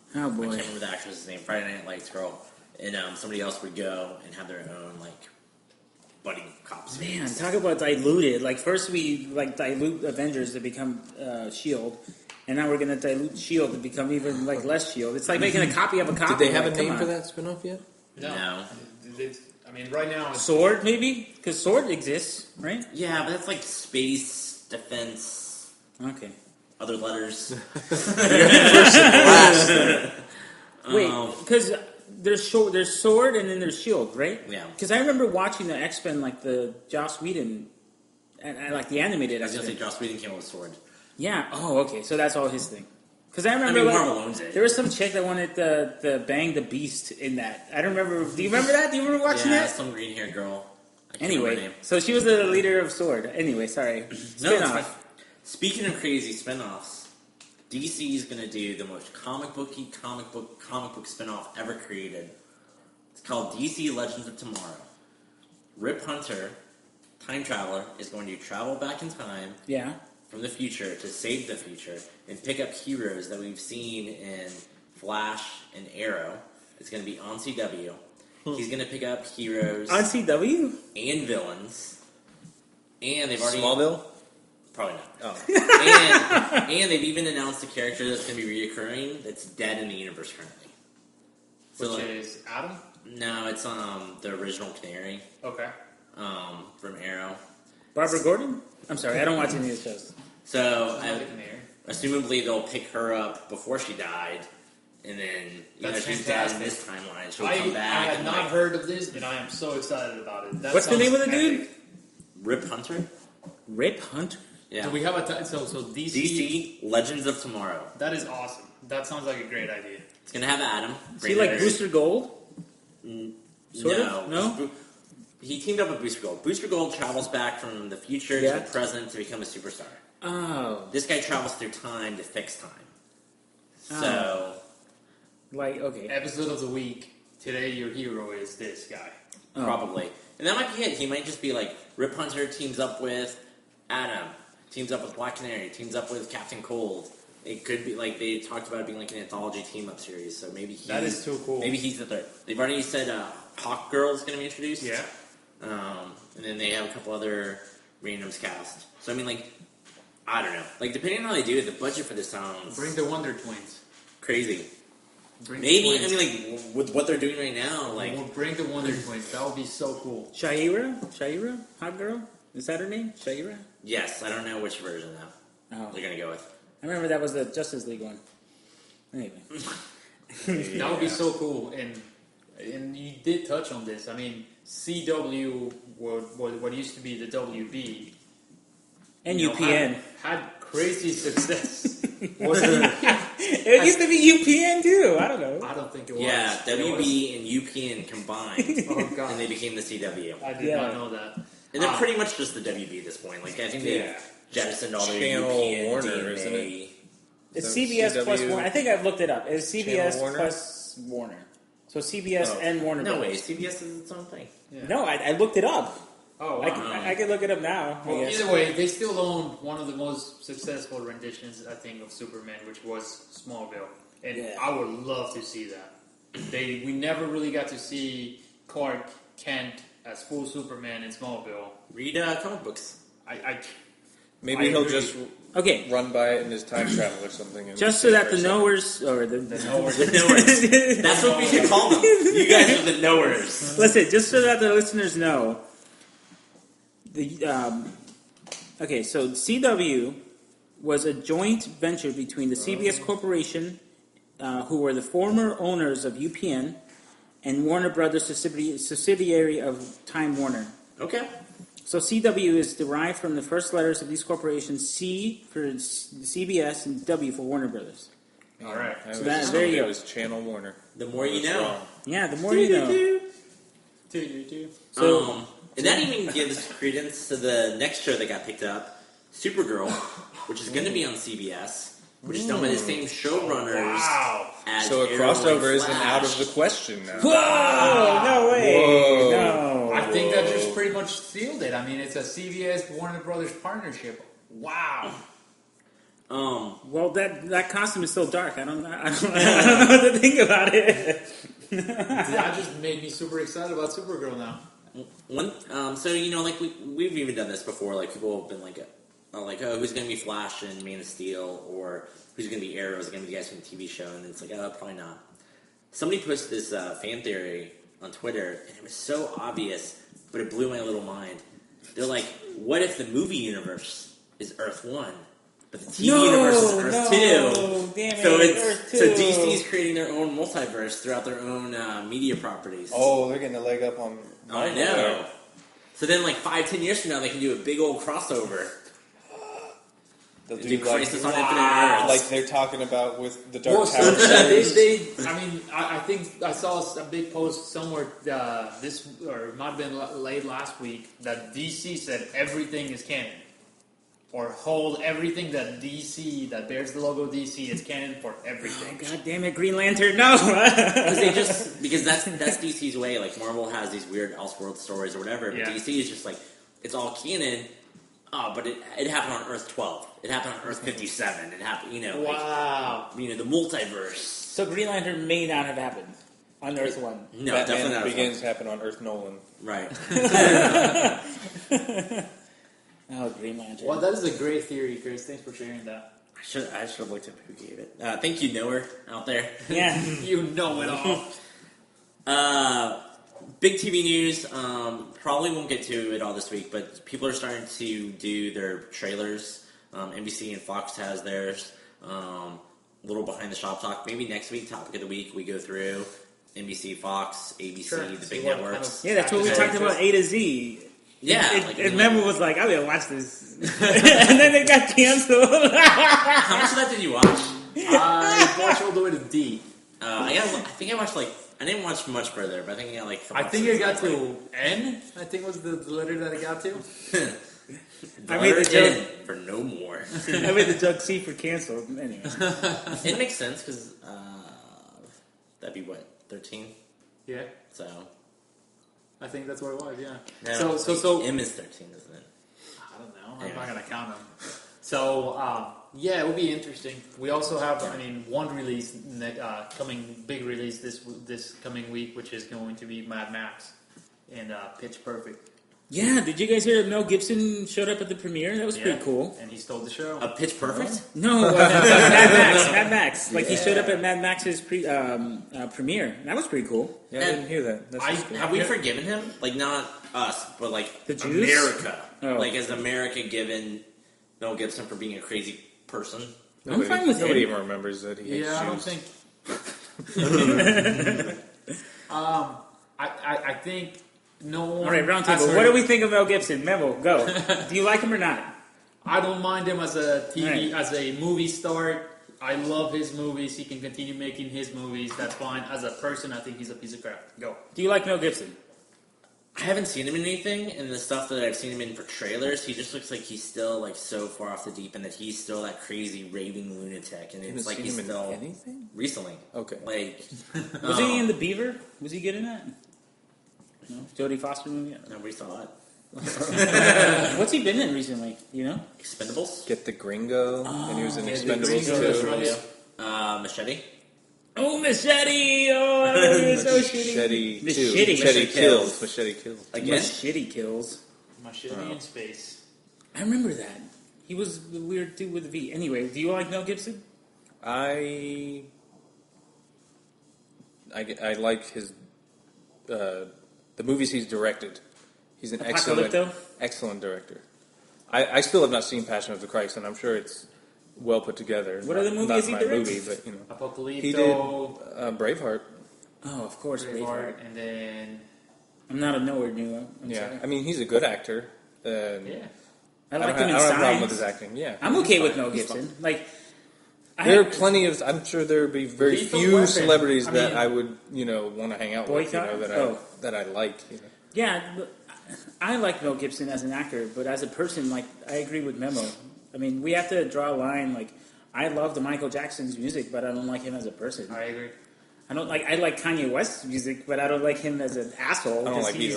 I can't boy. remember the actress's name. Friday Night Lights girl. And somebody else would go and have their own, buddy cops. Man, talk about diluted. Like, first we, dilute Avengers to become S.H.I.E.L.D., and now we're going to dilute S.H.I.E.L.D. to become even, less S.H.I.E.L.D. It's like making a copy of a copy. Did they have a Like, come name on. for that spinoff yet? No. I mean, right now it's Sword, maybe? Because Sword exists, right? Yeah, but that's like space, defense, Okay. other letters. Wait, because there's Sword and then there's S.H.I.E.L.D., right? Yeah. Because I remember watching the X-Men, the Joss Whedon, and the animated I was going to X-Men. say Joss Whedon came up with Sword. Yeah. Oh, okay. So that's all his thing. Because I remember, Marvel owns it. there was some chick that wanted to bang the Beast in that. I don't remember. Do you remember that? Do you remember watching Yeah, that? some green-haired girl. I can't remember her Anyway, name. so she was the leader of Sword. Anyway, sorry. No, it's Spin-off. fine. Speaking of crazy spin-offs, DC is going to do the most comic book spin-off ever created. It's called DC Legends of Tomorrow. Rip Hunter, time traveler, is going to travel back in time Yeah. from the future to save the future and pick up heroes that we've seen in Flash and Arrow. It's going to be on CW. He's going to pick up heroes On CW? and villains. And they've already... Smallville? Probably not. Oh. And they've even announced a character that's going to be reoccurring that's dead in the universe currently. So, which is Adam. no, it's the original Canary Okay. from Arrow. Barbara Gordon? I'm sorry, I don't watch any of the shows. So, Canary. assumably they'll pick her up before she died and then That's she's dead in fantastic. this timeline. She'll I come back. had and not heard of this, and I am so excited about it. That What's the sounds name of the epic. dude? Rip Hunter. Rip Hunter. Yeah. Do we have a so DC? DC Legends of Tomorrow. That is awesome. That sounds like a great idea. It's gonna have Adam. Is he like Raiders. Booster Gold? Sort no. of? No? He teamed up with Booster Gold. Booster Gold travels back from the future to Yeah. the present to become a superstar. Oh. This guy travels through time to fix time. Oh. So, Like, okay. Episode of the week. Today, your hero is this guy. Oh. probably. And that might be it. He might just be like, Rip Hunter teams up with Adam, teams up with Black Canary, teams up with Captain Cold. It could be like they talked about it being like an anthology team-up series, so maybe That is so cool. Maybe he's the third. They've already said Hawk Girl is going to be introduced. Yeah. And then they have a couple other randoms cast. So, I mean, like, I don't know. Like, depending on how they do it, the budget for this sounds Bring the Wonder Twins. crazy. Bring Maybe, the I twins. mean, like, with what they're doing right now, like, We'll bring the Wonder Twins. That would be so cool. Shaira? Hot girl? Is that her name? Shaira? yes, I don't know which version, though, Oh. they're going to go with. I remember that was the Justice League one. Anyway. That would be so cool. And you did touch on this. I mean, CW, what used to be the WB, And you know, UPN. had crazy success. It used to be UPN too. I don't know. I don't think it was. Yeah, It WB and UPN combined, was. Oh god, and they became the CW. I did Yeah. not know that. And they're pretty much just the WB at this point. Like, I think they Yeah. jettisoned all their Channel UPN, Warner, DNA. isn't it? It's So CBS plus CW Warner. I think I've looked it up. It's CBS Channel Warner? plus Warner. So CBS Oh. and Warner. No way, Brothers. CBS is its own thing. Yeah. No, I looked it up. Oh wow. I can look it up now. I Well, guess. either way, they still own one of the most successful renditions, I think, of Superman, which was Smallville, and Yeah. I would love to see that. We never really got to see Clark Kent as full Superman in Smallville. Read comic books. Maybe I he'll agree. just Okay, run by it in his time travel or something. and just so say that the first. knowers or the knowers. The knowers. That's what we should call them. You guys are the knowers. Listen, just so that the listeners know, okay, so CW was a joint venture between the CBS Corporation, who were the former owners of UPN, and Warner Brothers subsidiary of Time Warner. Okay. So CW is derived from the first letters of these corporations: C for CBS and W for Warner Brothers. All right. I So was that- just there you thinking go. It was Channel Warner. The more you That's know. wrong. Yeah, the more you know. So And that even gives credence to the next show that got picked up, Supergirl, which is going to be on CBS, which is done by the same showrunners Wow. as So a Arrow and crossover isn't Flash. out of the question now. whoa, no way, Whoa. no. I think that just pretty much sealed it. I mean, it's a CBS Warner Brothers partnership. Wow. Well, that costume is still dark. I don't know what to think about it. That just made me super excited about Supergirl now. So like we've even done this before. Like people have been like, oh, who's going to be Flash in Man of Steel, or who's going to be Arrow? Is it going to be the guys from the TV show? And it's like, oh, probably not. Somebody posted this fan theory on Twitter, and it was so obvious, but it blew my little mind. They're like, what if the movie universe is Earth 1, but the TV universe is Earth 2? Damn it, So Earth 2. so DC's creating their own multiverse throughout their own media properties. Oh, they're getting a leg up on. I know. So then, like 5-10 years from now, they can do a big old crossover. They'll Do do like, Crisis on Infinite Earths. like they're talking about with the Dark Well, Tower so series. I mean, I think I saw a big post somewhere this, or it might have been late last week, that DC said everything is canon. Or hold everything that DC, that bears the logo DC, is canon for everything. God damn it, Green Lantern, no! Because that's DC's way. Like Marvel has these weird Elseworld stories or whatever, but Yeah. DC is just like it's all canon. Oh, but it happened on Earth 12. It happened on Earth 57. It happened, Wow. like, the multiverse. So Green Lantern may not have happened on Earth 1. No, Batman definitely not. Begins happen on Earth Nolan. Right. Oh, Green Lantern. Well, that is a great theory, Chris. Thanks for sharing that. I should have looked up who gave it. Thank you, Knower out there. Yeah. You know it all. Big TV news. Probably won't get to it all this week, but people are starting to do their trailers. NBC and Fox has theirs. little behind the shop talk. Maybe next week, topic of the week, we go through NBC, Fox, ABC, Sure. the See big what networks. kind Yeah, that's what we talked about A to Z. Yeah. And Memo was like, I'm going to watch this. And then it got canceled. How much of that did you watch? I watched all the way to D. I think I watched I didn't watch much further, but I think I got from I think it got to N. I think was the letter that it got to. I made the N joke. for no more. I made the joke C for canceled. Anyway. It makes sense because that'd be what 13. Yeah, So I think that's what it was. Yeah. no, So M is 13, isn't it? I don't know. Anyway. I'm not gonna count them. So yeah, it will be interesting. We also have, one release big release this coming week, which is going to be Mad Max and Pitch Perfect. Yeah, did you guys hear that Mel Gibson showed up at the premiere? That was pretty cool. And he stole the show. Pitch Perfect? No, Mad Max. Like he showed up at Mad Max's premiere. That was pretty cool. Yeah, I didn't hear that. That's just cool. Have we forgiven him? Like, not us, but like The Jews? America. Oh. Like, has America given Mel Gibson for being a crazy person? I'm fine with Nobody him. even remembers that he hates Yeah, I don't Jews. think. I think no one. All right, round has table. heard- What do we think of Mel Gibson? Memo, go. Do you like him or not? I don't mind him as a TV, Right. as a movie star. I love his movies. He can continue making his movies. That's fine. As a person, I think he's a piece of crap. Go. Do you like Mel Gibson? I haven't seen him in anything, and the stuff that I've seen him in for trailers, he just looks like he's still like so far off the deep end that he's still that crazy raving lunatic, and it's like seen he's him in still anything? recently. Okay. Like, Was he in The Beaver? Was he good in that? No? Jodie Foster movie? nobody saw it. What's he been in recently? You know? Expendables, Get the Gringo, and he was in Yeah, the Expendables Gringo, that's too. right. Machete. Oh, Machete! Oh, that was so shitty. Machete Machete. Machete kills. Machete kills. Again? Machete kills. Machete in space. I remember that. He was the weird dude with a V. Anyway, do you like Mel Gibson? I like his the movies he's directed. He's an Apocalypto? excellent director. I still have not seen Passion of the Christ, and I'm sure it's well put together. What other movie Not has he my directed? movie, but you know, Apocalypto. he did Braveheart. Oh, of course, Braveheart. Braveheart, and then I'm not a nowhere near. I'm Yeah, sorry. I mean he's a good actor. And yeah. I I like don't him in have a problem with Signs. his acting. Yeah, I'm okay with fine. Mel He's Gibson. fine. Like, There are plenty of. I'm sure there would be very Lethal few Weapon. celebrities I that mean- I would, want to hang out with. Boycott? That I like. yeah, but I like Mel Gibson as an actor, but as a person, like, I agree with Memo. I mean, we have to draw a line. Like, I love the Michael Jackson's music, but I don't like him as a person. I agree. I like Kanye West's music, but I don't like him as an asshole. I don't 'cause like he's-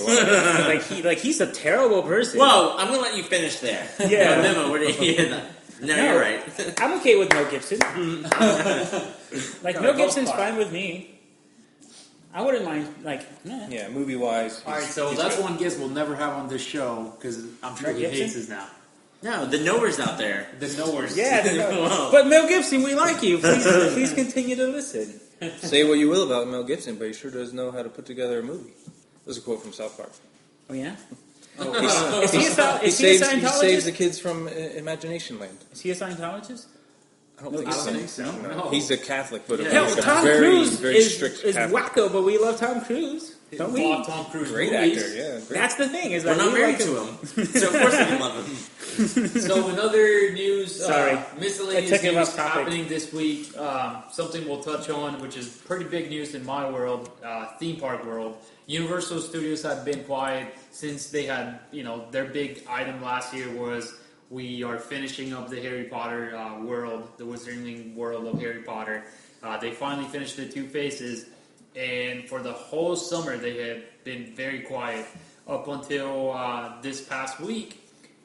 either one. he's a terrible person. Whoa, I'm gonna let you finish there. Yeah. Memo, where do you? No, you're right. I'm okay with Mel Gibson. Like, Mel go Gibson's far. fine with me. I wouldn't mind, like, Yeah, movie wise. All right, so that's one guest we'll never have on this show because I'm sure Mel he Gibson? hates us now. No, the knowers out there. The knowers. Yeah, Whoa. but Mel Gibson, we like you. Please continue to listen. Say what you will about Mel Gibson, but he sure does know how to put together a movie. There's a quote from South Park. Oh yeah, He is he a saves Scientologist? the kids from Imagination Land. Is he a Scientologist? I don't No, think I so. don't think so. No. He's a Catholic, but Yeah. he's Hell, a Tom very, Cruise very is strict Wacko, Catholic. but we love Tom Cruise, don't we? Love Tom Cruise Great movies. actor, yeah. Great. That's the thing. Is We're like, not we married like to him, so of course we can love him. So in other news, Sorry. miscellaneous I took him news off topic. happening this week. Something we'll touch on, which is pretty big news in my world, theme park world. Universal Studios have been quiet since they had, their big item last year was we are finishing up the Harry Potter world, the Wizarding world of Harry Potter. They finally finished the 2 phases, and for the whole summer they had been very quiet up until this past week.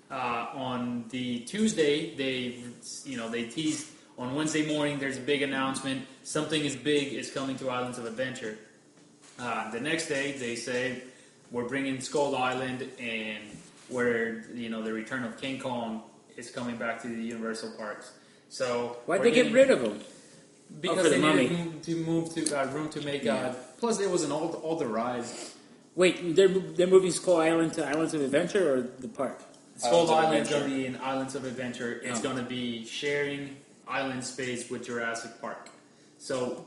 On the Tuesday, they teased on Wednesday morning. There's a big announcement. Something is big is coming to Islands of Adventure. The next day, they say we're bringing Skull Island, and where the return of King Kong is coming back to the Universal parks. So Why'd they get rid of him? because for they the mummy. needed to move to room to make. Plus, it was all the rides. Wait, they're moving Skull Island to Islands of Adventure or the park? Skull Islands of Island is Adventure. going to be in Islands of Adventure. It's Oh. going to be sharing island space with Jurassic Park. So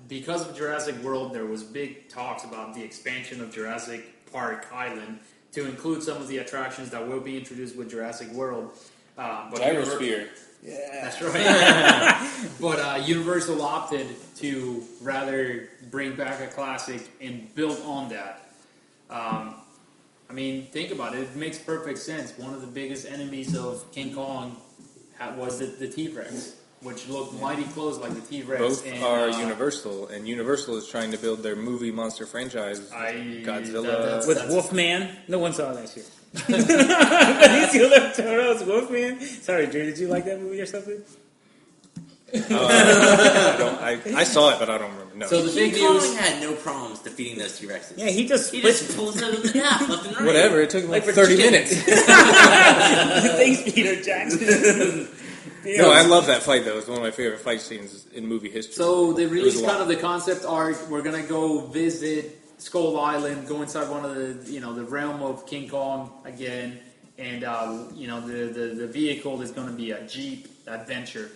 because of Jurassic World, there was big talks about the expansion of Jurassic Park Island to include some of the attractions that will be introduced with Jurassic World. But Gyrosphere. That's right. But Universal opted to rather bring back a classic and build on that. I mean, think about it. It makes perfect sense. One of the biggest enemies of King Kong was the T-Rex, which looked mighty close like the T-Rex. Both are Universal, and Universal is trying to build their movie monster franchise. Godzilla. With Wolfman. No one saw that shit. Benicio del Toro's Wolfman. Sorry, Drew, did you like that movie or something? I saw it, but I don't remember. No. So the big King news Kong had no problems defeating those T-Rexes. Yeah, he just pulls it in half left and right. Whatever, it took him like for 30 chicken. minutes. Thanks, Peter Jackson. No, I love that fight, though. It's one of my favorite fight scenes in movie history. So they released There's a kind lot. of the concept art. We're gonna go visit Skull Island, go inside one of the the realm of King Kong again, and the vehicle is gonna be a Jeep Adventure,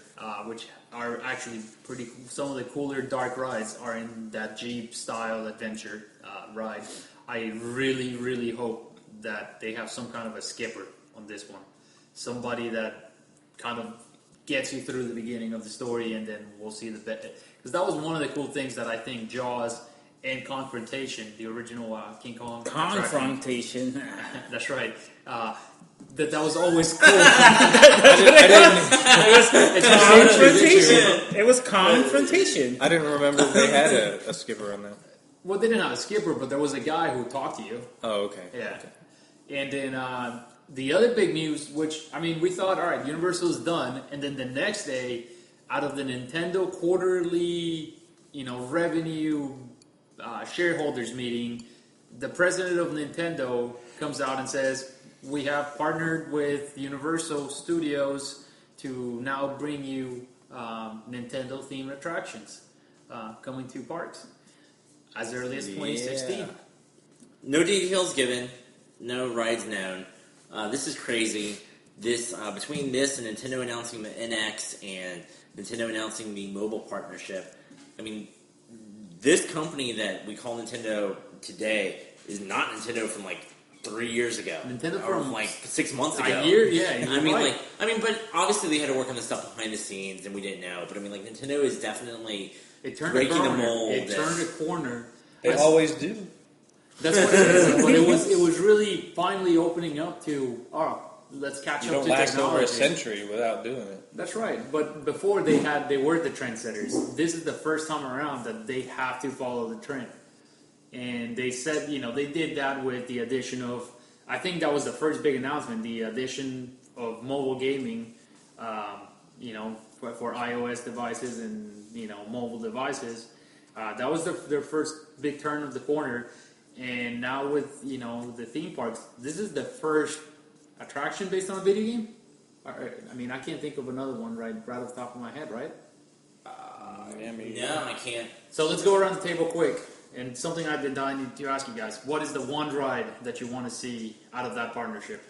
which are actually pretty cool. Some of the cooler dark rides are in that Jeep style adventure ride. I really, really hope that they have some kind of a skipper on this one, somebody that kind of gets you through the beginning of the story, and then we'll see the bit. Because that was one of the cool things that I think Jaws and Confrontation, the original King Kong Confrontation. that's right. That was always cool. Confrontation. It was confrontation. I didn't remember they had a skipper on that. Well, they didn't have a skipper, but there was a guy who talked to you. Oh, okay. Yeah. And then the other big news, which, I mean, we thought, all right, Universal's done. And then the next day, out of the Nintendo quarterly, revenue shareholders meeting, the president of Nintendo comes out and says, we have partnered with Universal Studios to now bring you Nintendo-themed attractions coming to parks as early as 2016. Yeah. No details given, no rides known. This is crazy. This between this and Nintendo announcing the NX and Nintendo announcing the mobile partnership, I mean, this company that we call Nintendo today is not Nintendo from like 3 years ago. Nintendo or from like 6 months ago. A year, yeah. I mean, but obviously they had to work on the stuff behind the scenes, and we didn't know. But I mean, like Nintendo is definitely breaking the mold. It turned a corner. They always do. That's what it is. But it was really finally opening up to, let's catch You up don't to last technology. over a century without doing it. That's right. But before they were the trendsetters. This is the first time around that they have to follow the trend. And they said, they did that with the addition of, I think that was the first big announcement, the addition of mobile gaming, for iOS devices and, mobile devices. That was their first big turn of the corner. And now with, the theme parks, this is the first attraction based on a video game? I mean, I can't think of another one right off the top of my head, right? No, I can't. So let's go around the table quick. And something I've been dying to ask you guys. What is the one ride that you want to see out of that partnership?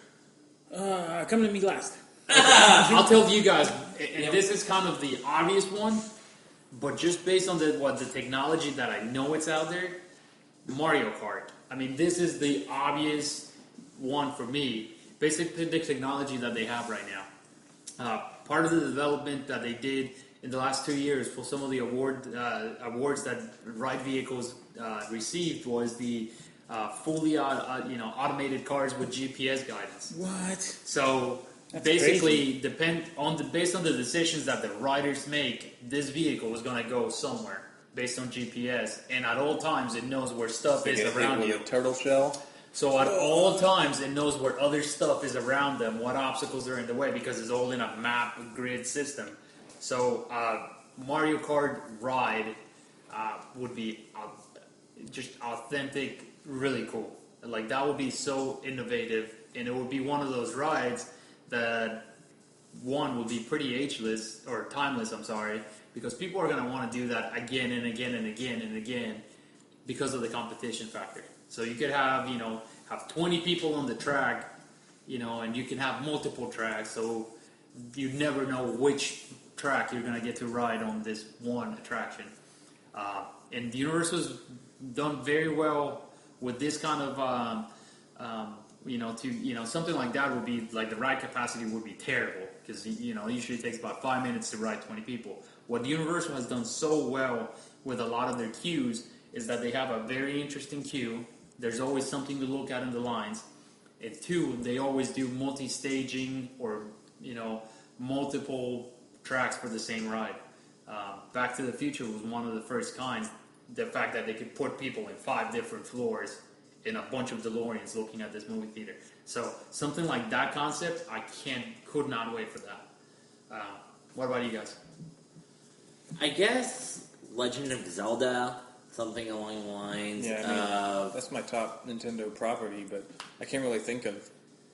Come to me last. I'll tell you guys, and this is kind of the obvious one, but just based on the technology that I know it's out there, Mario Kart. I mean, this is the obvious one for me. Basically, the technology that they have right now. Part of the development that they did in the last 2 years for some of the awards that ride vehicles received was the fully automated cars with GPS guidance. What? So That's basically, based on the decisions that the riders make, this vehicle is going to go somewhere based on GPS, and at all times it knows where stuff is around you. A turtle shell. So at all times it knows where other stuff is around them, what obstacles are in the way, because it's all in a map grid system. So Mario Kart ride would be just authentic, really cool. Like that would be so innovative, and it would be one of those rides that one would be pretty ageless or timeless. I'm sorry, because people are going to want to do that again and again and again and again because of the competition factor. So you could have have 20 people on the track, and you can have multiple tracks. So you never know which track you're going to get to ride on this one attraction. And Universal's done very well with this kind of, something like that would be, like the ride capacity would be terrible because, it usually takes about 5 minutes to ride 20 people. What Universal has done so well with a lot of their queues is that they have a very interesting queue. There's always something to look at in the lines. And two, they always do multi-staging or, multiple tracks for the same ride. Back to the Future was one of the first kinds. The fact that they could put people in 5 different floors in a bunch of DeLoreans looking at this movie theater. So something like that concept, I could not wait for that. What about you guys? I guess Legend of Zelda, something along the lines that's my top Nintendo property, but I can't really think of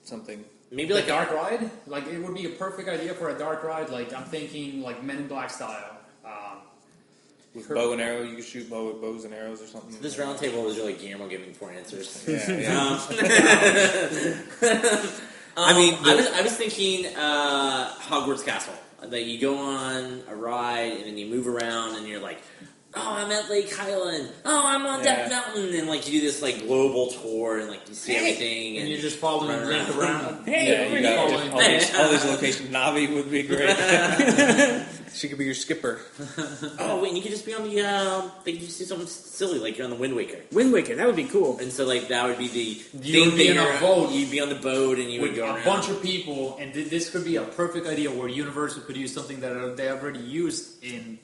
something. maybe Like like dark ride? Like it would be a perfect idea for a dark ride. Like I'm thinking like Men in Black style. With bow and arrow, you can shoot with bows and arrows or something. this round table was really Guillermo giving 4 answers. Yeah. I was thinking Hogwarts Castle. That you go on a ride and then you move around and you're like, oh, I'm at Lake Highland. Oh, I'm on Death Mountain. And like you do this like global tour and like you see everything. And you just follow run Link around. Hey, you got all these locations. Navi would be great. She could be your skipper. Oh, wait, and you could just be on the, they could just do something silly, like you're on the Wind Waker. Wind Waker, that would be cool. And so, like, that would be the You would be in a boat. You'd be on the boat and you would With go a around. bunch of people, and this could be a perfect idea where Universal could use something that they already used in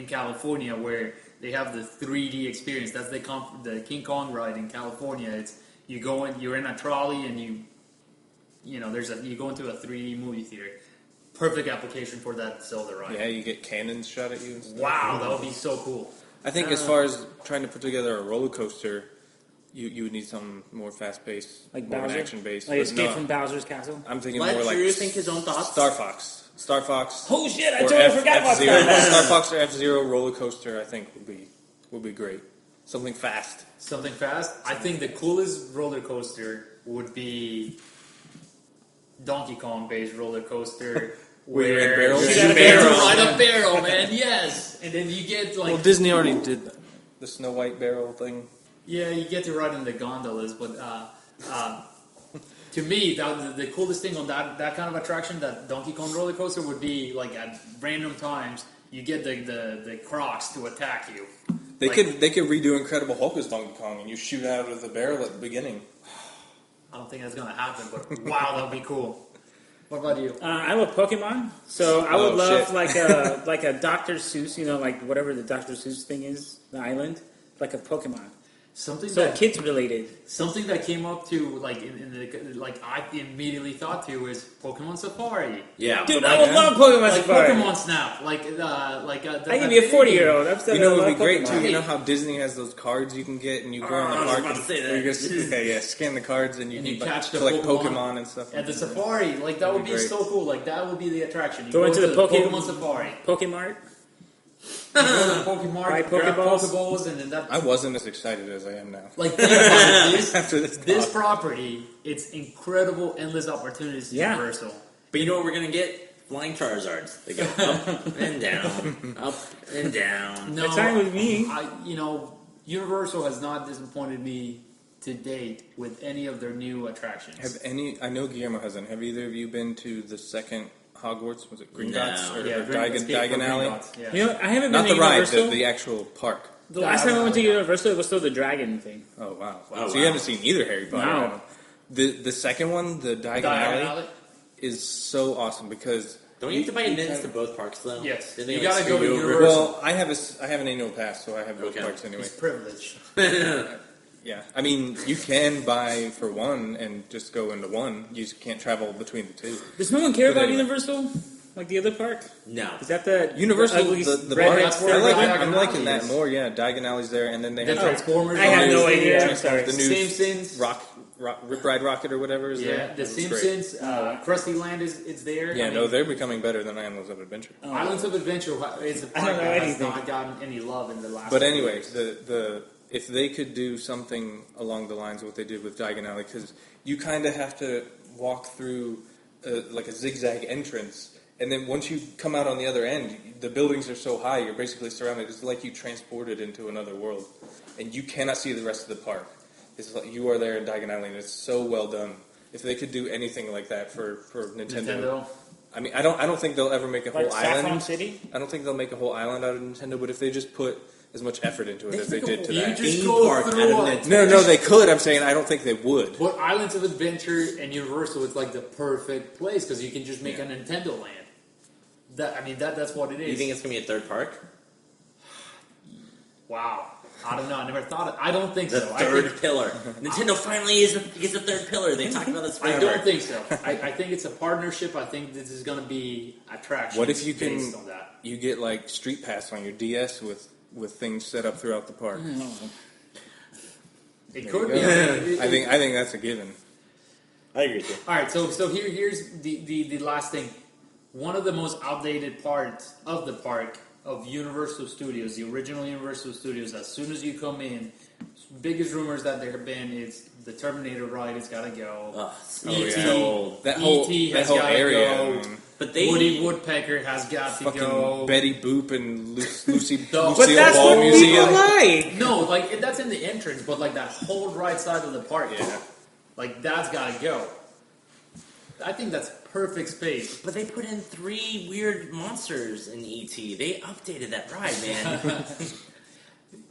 California, where they have the 3D experience. That's the King Kong ride in California. It's you go in, you're in a trolley, and you go into a 3D movie theater. Perfect application for that Zelda ride. Yeah, you get cannons shot at you and stuff. Wow, that would be so cool. I think as far as trying to put together a roller coaster, you would need something more fast-paced, Like more Bowser? Like Like Escape from Bowser's Castle? I'm thinking Let more like Drew think his own thoughts. Star Fox. Oh shit, I or totally forgot about F-Zero. that. Star Fox or F-Zero roller coaster, I think would be great. Something fast. Something fast. I think the coolest roller coaster would be Donkey Kong based roller coaster. Where you're in where barrels? you Shoot get to barrels. ride a barrel, man. Yes, and then you get like Well, Disney already did the Snow White barrel thing. yeah, you get to ride in the gondolas. But to me, the coolest thing on that kind of attraction, that Donkey Kong roller coaster, would be like at random times you get the Crocs to attack you. They Like- could redo Incredible Hulk as Donkey Kong, and you shoot out of the barrel at the beginning. I don't think that's gonna happen, but wow, that would be cool. What about you? I love Pokemon, so I would Oh, love shit. like a Dr. Seuss, like whatever the Dr. Seuss thing is, the island, like a Pokemon. Something So that kids related. Something that came up to like I immediately thought to is Pokemon Safari, Yeah. Dude, but I like, would love Pokemon like Safari. Pokemon Snap, I can be a 40-year-old. You know what would be great too? You know how Disney has those cards you can get, and you go in the I was park about to say that. and you just scan the cards, and you And can you catch the collect Pokemon Pokemon and stuff. at the Safari. Like that would be great. so cool. Like that would be the attraction. You Go into to the Pokemon Safari. Pokemart. You go to Pokemon, Buy grab Pokeballs. Pokeballs, and then that. I wasn't as excited as I am now. Like think about it, After this this talk. property, it's incredible, endless opportunities to Yeah. Universal. But you know what we're going to get? Flying Charizards. They go up and down, up and down. No, That's fine with me. Universal has not disappointed me to date with any of their new attractions. I know Guillermo hasn't. Have either of you been to the second Hogwarts? Was it Green No. Dots or Yeah, Diagon Alley? Yeah. I haven't been Not to the ride, Universal. the actual park. The last time I went to Universal, it was still the dragon thing. Oh wow! Oh, So wow. you haven't seen either Harry Potter? No. The second one, the Diagon Diagon Alley, Alley? is so awesome because Don't you have to buy admittance to both parks, though? Yes. Didn't they, You like, gotta screw go to you over? Universal. well, I have an annual pass, so I have both Okay. parks anyway. It's privilege. Yeah, I mean you can buy for one and just go into one. You just can't travel between the two. Does no one care But about anyway. Universal? Like the other park? No. Is that the Universal, ugly the red park, that's where I'm Diagon liking Alley that is. more. Yeah, Diagon Alley's there, and then they The have Transformers. I had are no there. idea. I'm sorry. the new Simpsons. Rip Ride Rocket or whatever is Yeah, there. The It's great. Simpsons. Krusty Land is there. Yeah, I no, mean, they're becoming better than Islands of Adventure. Islands of Adventure is a I park don't know that has anything. not gotten any love in the last. But few anyway, years. the if they could do something along the lines of what they did with Diagon Alley, because you kind of have to walk through like a zigzag entrance, And then once you come out on the other end, the buildings are so high, you're basically surrounded. It's like you transported into another world. And you cannot see the rest of the park. It's like you are there in Diagon Alley, and it's so well done. If they could do anything like that for Nintendo. I mean, I don't think they'll ever make a whole Saffron island. City? I don't think they'll make a whole island out of Nintendo, but if they just put as much effort into it as they did to that. Theme park out of Nintendo. No, they could. I'm saying I don't think they would. But Islands of Adventure and Universal is like the perfect place because you can just make a Nintendo land. That's what it is. You think it's going to be a third park? Wow. I don't know. I never thought it. I don't think The so. third pillar. Nintendo finally gets a third pillar. They talked about this forever. I don't think so. I think it's a partnership. I think this is going to be attraction. What if you based can? on that. You get like Street Pass on your DS with things set up throughout the park. It could be. I think that's a given. I agree with you. All right. So here's the last thing. One of the most outdated parts of the park of Universal Studios, the original Universal Studios, as soon as you come in, biggest rumors that there have been is the Terminator ride has got to go. E.T. so old. That whole gotta area. go. But they Woody Woodpecker has got to Fucking go. Betty Boop and Lucy But Lucille that's Ball what Museum. people like. No, like that's in the entrance, but like that whole right side of the park, Yeah. like that's got to go. I think that's perfect space. But they put in 3 weird monsters in E.T. They updated that ride, man.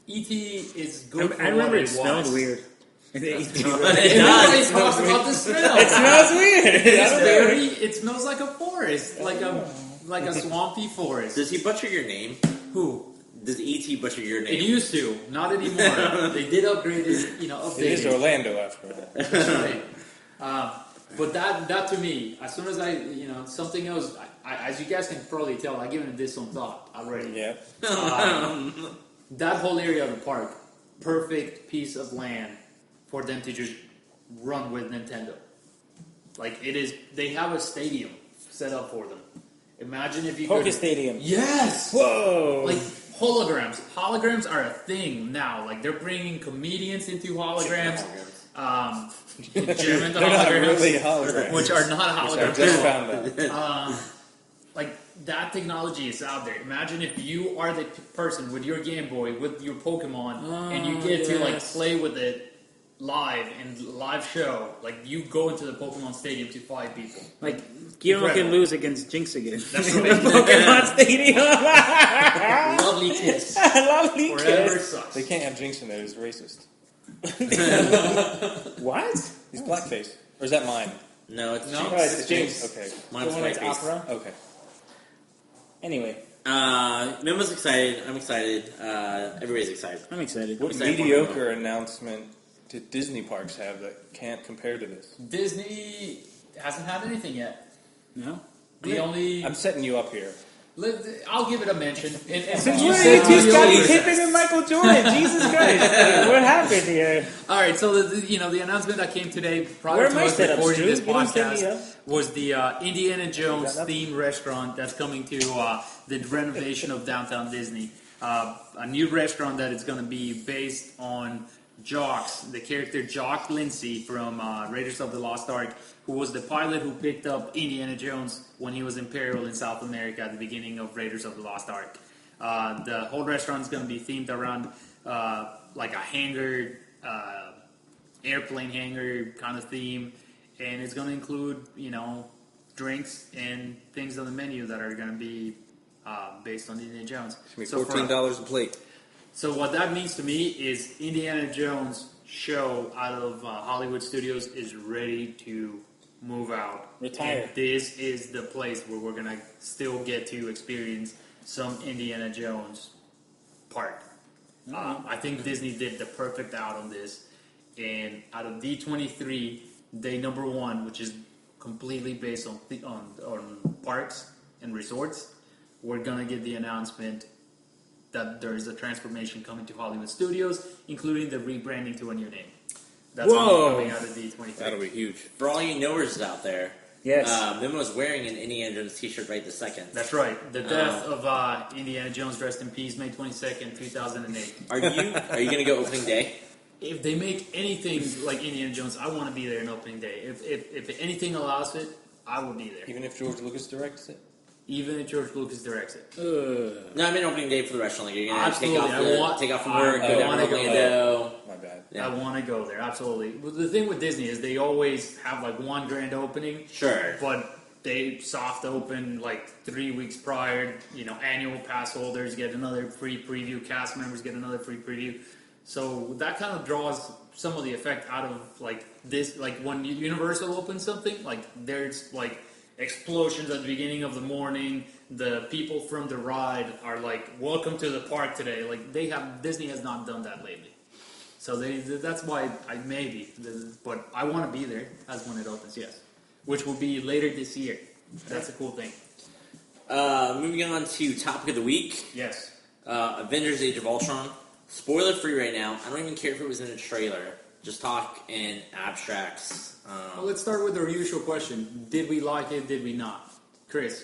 E.T. is good. I remember it was. smelled weird. It Everybody does. talks about the smell. It smells weird. It smells like a forest, like a swampy forest. Does he butcher your name? Who? Does E.T. butcher your It name? used to, not anymore. They did upgrade it, update It is it. Orlando after all. That's right. But that to me, as soon as something else, as you guys can probably tell, I've given this some thought already. Yeah. That whole area of the park, perfect piece of land for them to just run with Nintendo. Like it is, they have a stadium set up for them. Imagine if you Poké could. Stadium. Yes. Whoa. Like holograms. Holograms are a thing now. Like they're bringing comedians into holograms. German They're not holograms, really holograms. which are not I holograms. just found out. Like that technology is out there. Imagine if you are the person with your Game Boy with your Pokemon, and you get to like play with it live and live show. Like you go into the Pokemon Stadium to fight people. Like, Guillermo can Incredible. lose against Jinx again. That's in right. the Pokemon Stadium. Lovely kiss. Lovely Forever kiss. sucks. They can't have Jinx in there. It's racist. What? He's blackface. Or is that mine? No, it's No. Jinx. Oh, it's Jinx. Okay. Mine's The one that's whiteface. opera. Okay. Anyway, Memo's excited. I'm excited. Everybody's excited. I'm excited. What Excited for mediocre announcement did Disney parks have that can't compare to this? Disney hasn't had anything yet. No? The only I'm setting you up here. I'll give it a mention. And Since you when said are you two Scottie Mario- Pippen and Michael Jordan? Jesus Christ. What happened here? All right, so the announcement that came today prior Where to are my us setups, recording Drew? this You didn't set me podcast up. was the Indiana Jones Is that nothing? themed restaurant that's coming to the renovation of downtown Disney. A new restaurant that is going to be based on Jox, the character Jock Lindsay from Raiders of the Lost Ark, who was the pilot who picked up Indiana Jones when he was in peril in South America at the beginning of Raiders of the Lost Ark. The whole restaurant is going to be themed around like a hangar, airplane hangar kind of theme, and it's going to include, drinks and things on the menu that are going to be based on Indiana Jones. It's going to be $14 a plate. So what that means to me is Indiana Jones show out of Hollywood Studios is ready to move out. Retire. And this is the place where we're going to still get to experience some Indiana Jones part. I think Disney did the perfect out on this. And out of D23, day number 1, which is completely based on parks and resorts, we're going to get the announcement that there is a transformation coming to Hollywood Studios, including the rebranding to a new name. That's coming out of D23. That'll be huge. For all you knowers out there, Yes. Memo's wearing an Indiana Jones t-shirt right this second. That's right. The death of Indiana Jones, rest in peace, May 22nd, 2008. Are you going to go opening day? If they make anything like Indiana Jones, I want to be there on opening day. If anything allows it, I will be there. Even if George Lucas directs it? even if George Lucas directs it. No, I mean opening day for the restaurant. Like, you're gonna Absolutely. take off from work, go down to go Orlando. My bad. Yeah. I want to go there, absolutely. But the thing with Disney is they always have like one grand opening. Sure. But they soft open like 3 weeks prior. Annual pass holders get another free preview. Cast members get another free preview. So that kind of draws some of the effect out of like this. Like when Universal opens something, like there's like explosions at the beginning of the morning. The people from the ride are like, "Welcome to the park today." Like Disney has not done that lately. So that's why but I want to be there as when it opens, yes. Which will be later this year. That's a cool thing. Moving on to topic of the week. Yes. Avengers Age of Ultron. Spoiler free right now. I don't even care if it was in a trailer. Just talk in abstracts. Well, let's start with our usual question. Did we like it? Did we not? Chris?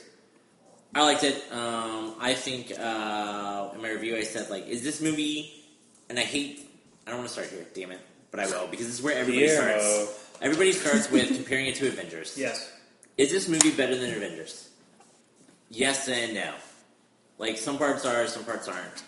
I liked it. I think in my review I said, like, is this movie... And I don't want to start here, damn it. But I will, because this is where everybody starts. Everybody starts with comparing it to Avengers. Yes. Is this movie better than Avengers? Yes and no. Like, some parts are, some parts aren't.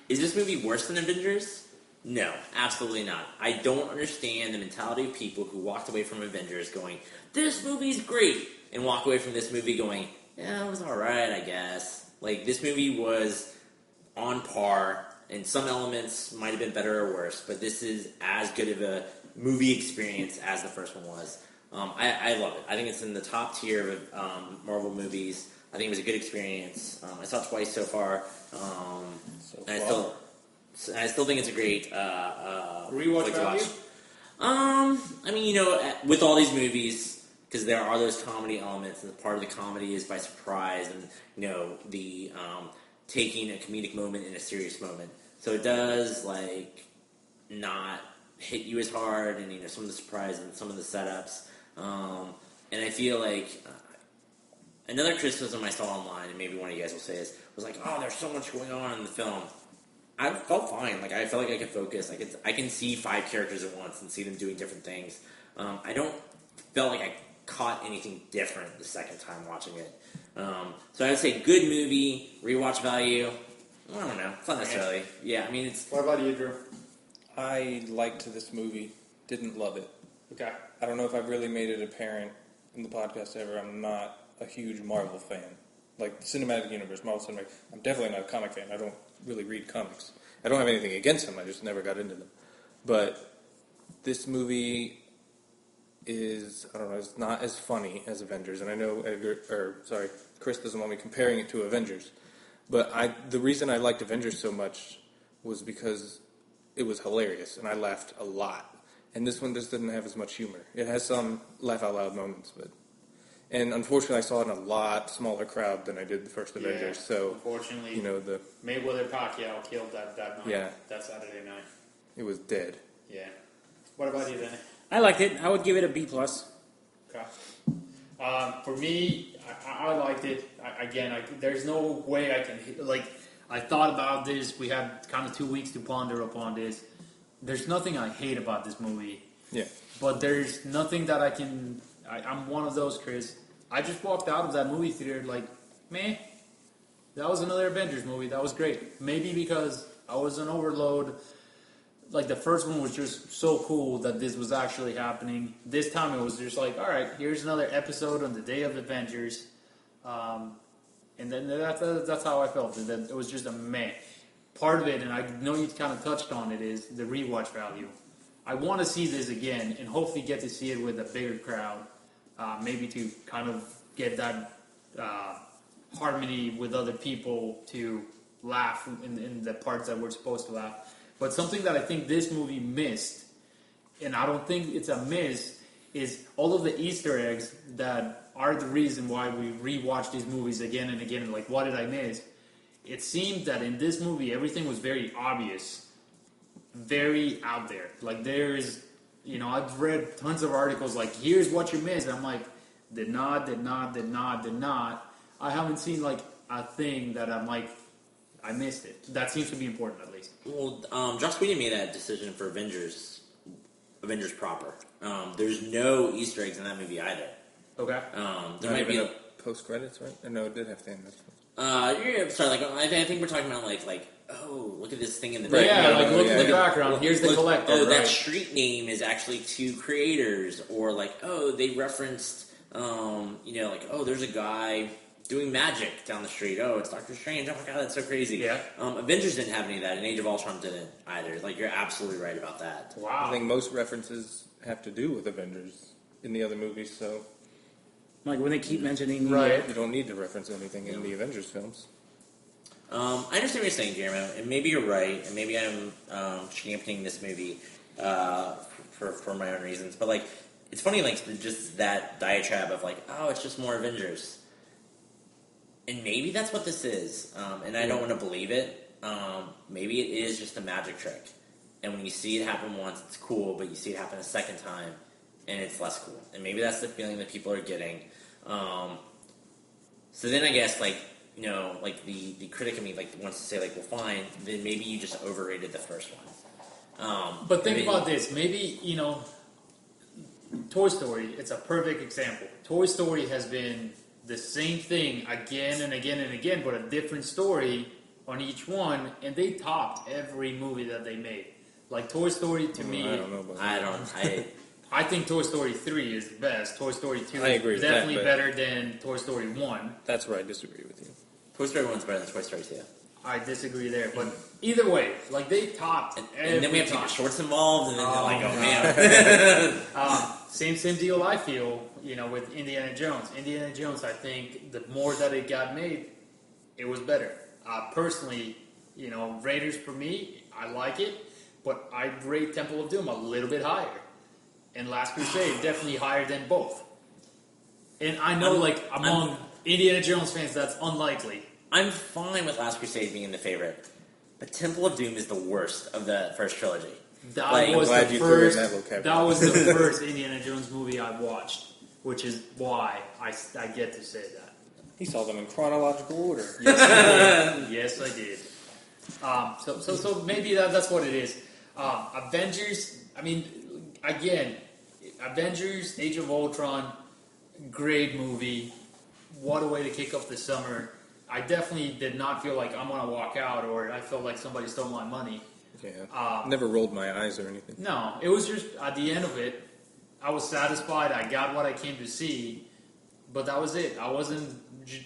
Is this movie worse than Avengers? No, absolutely not. I don't understand the mentality of people who walked away from Avengers going, this movie's great, and walk away from this movie going, yeah, it was alright, I guess. Like, this movie was on par, and some elements might have been better or worse, but this is as good of a movie experience as the first one was. I love it. I think it's in the top tier of Marvel movies. I think it was a good experience. I saw it twice so far. And I still think it's a great rewatch value? I mean, with all these movies, because there are those comedy elements, and part of the comedy is by surprise, and the taking a comedic moment in a serious moment. So it does not hit you as hard, and some of the surprise and some of the setups. And I feel like another criticism I saw online, and maybe one of you guys will say this, was like, oh, there's so much going on in the film. I felt fine. Like, I felt like I could focus. I can see 5 characters at once and see them doing different things. I don't felt like I caught anything different the second time watching it. So I would say good movie, rewatch value. I don't know. It's not necessarily. Yeah, I mean, it's... What about you, Drew? I liked this movie. Didn't love it. Okay. I don't know if I've really made it apparent in the podcast ever. I'm not a huge Marvel fan. Like, cinematic universe, Marvel cinematic. I'm definitely not a comic fan. I don't really read comics. I don't have anything against them. I just never got into them. But this movie is, I don't know, it's not as funny as Avengers. And I know Chris doesn't want me comparing it to Avengers. But the reason I liked Avengers so much was because it was hilarious, and I laughed a lot. And this one just didn't have as much humor. It has some laugh-out-loud moments, and unfortunately I saw it in a lot smaller crowd than I did the first Avengers. So, unfortunately, the Mayweather-Pacquiao killed that night. Yeah. That Saturday night. It was dead. Yeah. What about you, Danny? I liked it. I would give it a B+. Okay. For me, I liked it. There's no way I can... I thought about this. We had kind of 2 weeks to ponder upon this. There's nothing I hate about this movie. Yeah. But there's nothing that I can... I'm one of those, Chris. I just walked out of that movie theater like, meh. That was another Avengers movie. That was great. Maybe because I was on overload. Like, the first one was just so cool that this was actually happening. This time it was just like, all right, here's another episode on the day of Avengers. And then that's how I felt. It was just a meh. Part of it, and I know you kind of touched on it, is the rewatch value. I want to see this again and hopefully get to see it with a bigger crowd. Maybe to kind of get that harmony with other people to laugh in the parts that we're supposed to laugh. But something that I think this movie missed, and I don't think it's a miss, is all of the Easter eggs that are the reason why we rewatch these movies again and again. Like, what did I miss? It seemed that in this movie, everything was very obvious, very out there. Like, there's, I've read tons of articles like, here's what you missed. And I'm like, did not. I haven't seen, a thing that I'm like, I missed it. That seems to be important, at least. Well, Joss Whedon made that decision for Avengers Avengers proper. There's no Easter eggs in that movie either. Okay. There might be post credits, right? Or no, it did have to end. Sorry, like I think we're talking about like oh, look at this thing in the Right, yeah, background. like look at the background. Here's the collector. Oh, right. that street name is actually two creators, or like oh, they referenced like oh, there's a guy doing magic down the street. Oh, it's Doctor Strange. Oh my god, that's so crazy. Yeah. Avengers didn't have any of that, and Age of Ultron didn't either. Like you're absolutely right about that. Wow. I think most references have to do with Avengers in the other movies, so Like when they keep mentioning Right. you don't need to reference anything in the Avengers films. I understand what you're saying, Jeremy, and maybe you're right, and maybe I'm championing this movie for my own reasons. But like, it's funny, like just that diatribe of like, oh, it's just more Avengers, and maybe that's what this is. And I don't want to believe it. Maybe it is just a magic trick, and when you see it happen once, it's cool, but you see it happen a second time, and it's less cool. And maybe that's the feeling that people are getting. So then I guess like. Like the critic in me like wants to say like, well, fine, then maybe you just overrated the first one. But think about this. Maybe, Toy Story, it's a perfect example. Toy Story has been the same thing again and again and again, but a different story on each one, and they topped every movie that they made. Like Toy Story, to me, I don't know about that. I think Toy Story 3 is the best. Toy Story 2 I agree is with definitely that, better than Toy Story 1. That's where I disagree with you. Toy Story 1's better than Toy Story 2. I disagree there, but either way, like they topped every And then we have to time. get shorts involved, and then Oh, man. Same deal I feel, with Indiana Jones. Indiana Jones, I think the more that it got made, it was better. Personally, Raiders for me, I like it, but I'd rate Temple of Doom a little bit higher. And Last Crusade, definitely higher than both. And I know, among Indiana Jones fans, that's unlikely. I'm fine with Last Crusade being the favorite, but Temple of Doom is the worst of the first trilogy. That was glad the you threw in first. that vocabulary. That was the first Indiana Jones movie I watched, which is why I get to say that. He saw them in chronological order. Yes, I did. So maybe that's what it is. Avengers. I mean, again, Avengers: Age of Ultron, great movie. What a way to kick off the summer. I definitely did not feel like I'm going to walk out or I felt like somebody stole my money. Yeah. Never rolled my eyes or anything. No, it was just at the end of it, I was satisfied. I got what I came to see, but that was it. I wasn't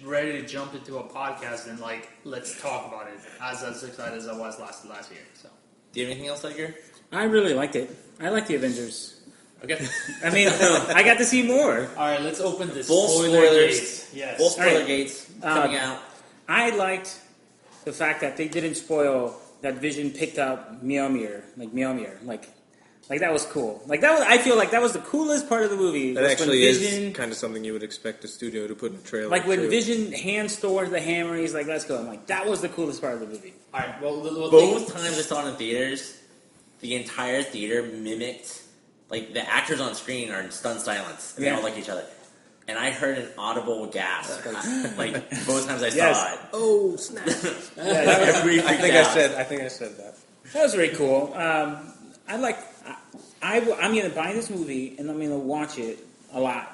ready to jump into a podcast and let's talk about it as excited as I was last year. So, Do you have anything else, Edgar? I really liked it. I like the Avengers. Okay. I mean, I got to see more. all right, let's open the Full spoiler spoilers. gates. Yes. Full spoiler All right. gates coming out. I liked the fact that they didn't spoil that Vision picked up Mjolnir. Like that was cool. I feel like that was the coolest part of the movie. That was actually when is Vision, kind of something you would expect a studio to put in a trailer. like when too. Vision hands Thor the hammer. He's like, "Let's go." I'm like, that was the coolest part of the movie. All right. Well, Both times I saw it in theaters, the entire theater mimicked, the actors on screen are in stunned silence, and they all look at each other. And I heard an audible gasp, both times I saw it. Oh snap! Every I think I said that. That was very cool. I'm going to buy this movie and I'm going to watch it a lot.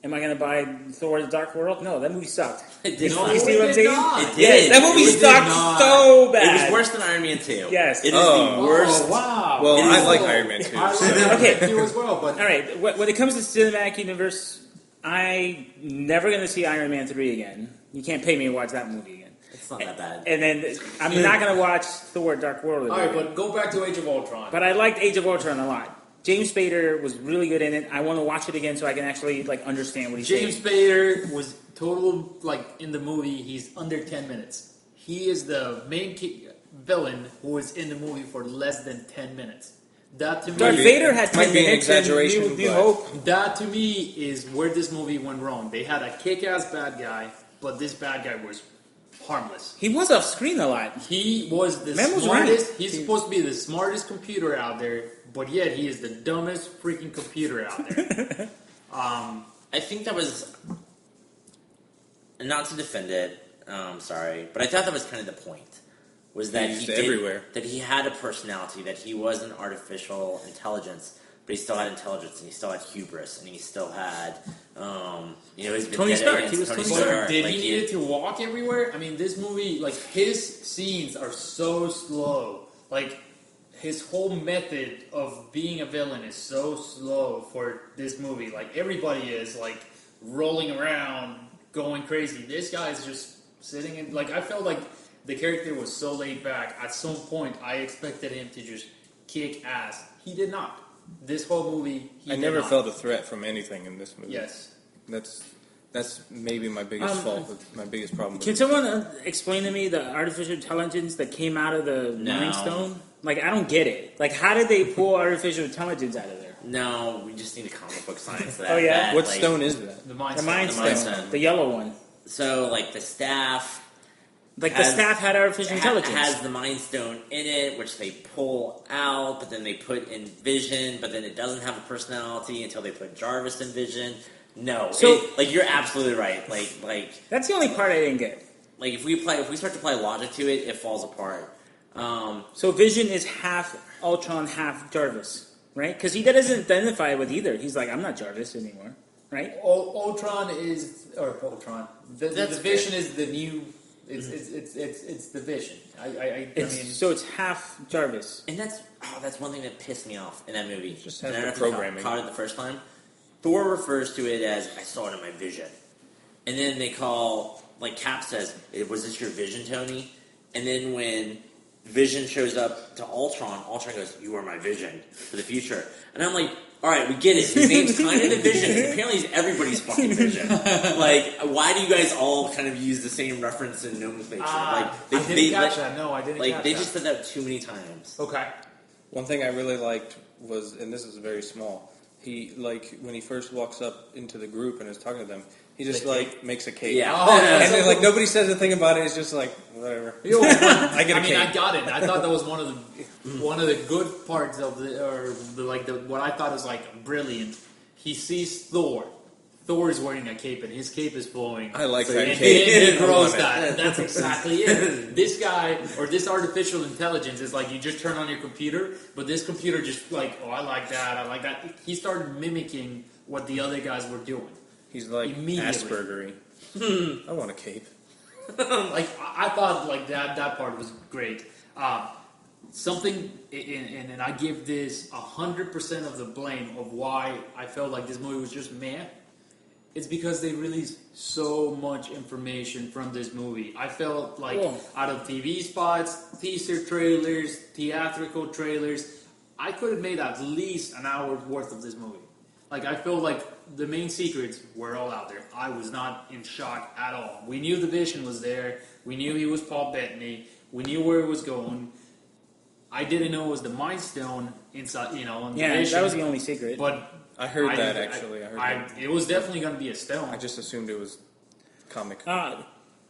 Am I going to buy Thor: The Dark World? No, that movie sucked. It did. No, You see what I'm it saying? did not. It did. That movie It did sucked not. so bad. It was worse than Iron Man 2. Yes. It is the worst. Oh, wow. Well, It I is like cool. Iron Man 2. I like Okay. that too as well, but All right, when it comes to cinematic universe, I'm never going to see Iron Man 3 again. You can't pay me to watch that movie again. It's not that bad. And then I'm not going to watch Thor: Dark World all again. right, but go back to Age of Ultron. But I liked Age of Ultron a lot. James Spader was really good in it. I want to watch it again so I can actually understand what he's James saying. Spader was total in the movie. He's under 10 minutes. He is the main villain who was in the movie for less than 10 minutes. That to Darth me, Vader had 10 might be an minutes in exaggeration, New but- Hope. that to me is where this movie went wrong. They had a kick-ass bad guy, but this bad guy was harmless. He was off screen a lot. He was the Man was smartest. right. He's supposed to be the smartest computer out there, but yet he is the dumbest freaking computer out there. I think that was, not to defend it, sorry, but I thought that was kind of the point. Was that He's he did, everywhere. that he had a personality, that he was an artificial intelligence, but he still had intelligence, and he still had hubris, and he still had, his Tony vendetta Stark. against He was Tony Tony Stark. Stark. Did Like, he need to walk everywhere? I mean, this movie, like, his scenes are so slow. Like, his whole method of being a villain is so slow for this movie. Like, everybody is, like, rolling around, going crazy. This guy is just sitting in... Like, I felt like the character was so laid back. At some point, I expected him to just kick ass. He did not. This whole movie, I never felt a threat from anything in this movie. Yes. That's maybe my biggest fault, my biggest problem. Can someone explain to me the artificial intelligence that came out of the Mind Stone? Like, I don't get it. Like, how did they pull artificial intelligence out of there? No, we just need a comic book science. Oh, yeah? What stone is that? The Mind The Stone. Mind The Mind Stone. Stone. The yellow one. So, like, the staff... Like, the staff had artificial intelligence. has the Mind Stone in it, which they pull out, but then they put in Vision, but then it doesn't have a personality until they put Jarvis in Vision. No, So- you're absolutely right. Like That's the only part I didn't get. if we start to apply logic to it, it falls apart. So Vision is half Ultron, half Jarvis, right? Because he doesn't identify with either. He's like, I'm not Jarvis anymore, right? Ultron is... Or Ultron. The That's Vision is the new... It's the Vision. I mean... So it's half Jarvis. And that's one thing that pissed me off in that movie. Just And has I the don't know if you programming. caught it the first time. Thor refers to it as, I saw it in my vision. And then they call, like Cap says, was this your vision, Tony? And then when Vision shows up to Ultron goes, you are my vision for the future. And I'm like, alright, we get it. His name's kind of the Vision. And apparently he's everybody's fucking vision. Like, why do you guys all kind of use the same reference and nomenclature? I didn't catch that. No, I didn't catch that. They just said that too many times. Okay. One thing I really liked was, and this is very small, he, like, when he first walks up into the group and is talking to them, he just, like, makes a cake. Yeah. Oh, And then, like, nobody says a thing about it, it's just like, whatever. I get a cake. I got it. I thought that was one of the good parts of what I thought was like brilliant. He sees Thor. Thor is wearing a cape and his cape is flowing. I like that And cape. then he grows I love that. That's exactly it. This guy, or this artificial intelligence, is like you just turn on your computer, but this computer just like, oh, I like that. He started mimicking what the other guys were doing. He's like Immediately. Aspergery. I want a cape. Like I thought, like that part was great. Something, and I give this 100% of the blame of why I felt like this movie was just meh. It's because they released so much information from this movie. I felt like out of TV spots, teaser trailers, theatrical trailers, I could have made at least an hour's worth of this movie. Like, I feel like the main secrets were all out there. I was not in shock at all. We knew the Vision was there. We knew he was Paul Bettany. We knew where it was going. I didn't know it was the Mind Stone inside, on the Vision. That was the only secret. But I heard that, actually. I heard that. It was definitely going to be a stone. I just assumed it was comic.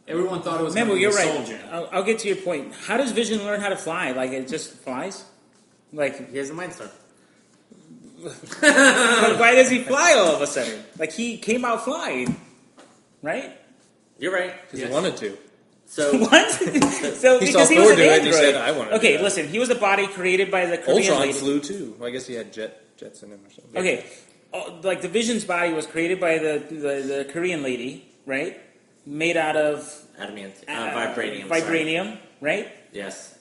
Everyone thought it was going to Remember, be you're a right. soldier. I'll get to your point. How does Vision learn how to fly? Like, it just flies? Like, He has a Mind Stone. but why does he fly all of a sudden? Like, he came out flying, right? You're right. Because he wanted to. So What? So He saw because he Thor was an do it and he android. said, I want to do Okay, that. listen. He was a body created by the Korean Ultron lady. flew too. Well, I guess he had jets in him or something. Okay, like the Vision's body was created by the Korean lady, right? Made out of adamant, vibranium. Vibranium, right? Yes.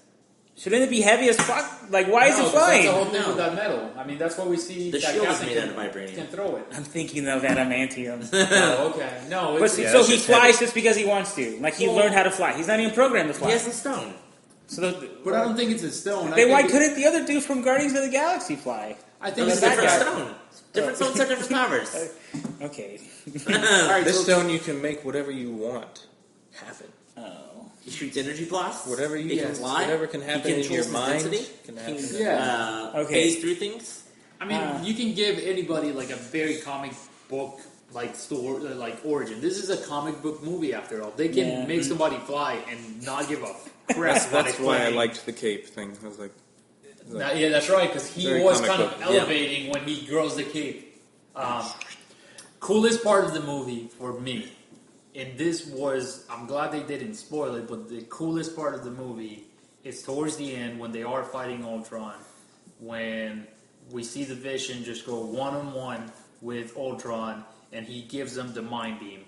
Shouldn't it be heavy as fuck? Like, why is it 'cause flying? That's the whole thing No. with that metal. I mean, that's what we see. The that shield is Captain made out of can vibranium. throw it. I'm thinking of adamantium. Oh, okay. No, But it's, see, yeah, so that's he just flies heavy. just because he wants to. Like, he Well- learned how to fly. He's not even programmed to fly. He has the stone. So but I don't think it's a stone. then why think couldn't the other dude from Guardians of the Galaxy fly? I think It's it's a that different guy. stone. Different stones have different powers. Okay. All right, This so stone, you can make whatever you want happen. Oh. He shoots energy blasts. Whatever He can fly. whatever can happen He in your controls mind density. can happen. yeah. Okay. Phase through things. I mean, you can give anybody like a very comic book like story, like origin. This is a comic book movie after all. They can Yeah. make somebody fly and not give a crap about That's it why I flying. liked the cape thing. I was like, Yeah, that's right, because he Very was comic kind of book. elevating when he grows the cape. Coolest part of the movie for me, and this was, I'm glad they didn't spoil it, but the coolest part of the movie is towards the end when they are fighting Ultron, when we see the Vision just go one-on-one with Ultron, and he gives them the mind beam.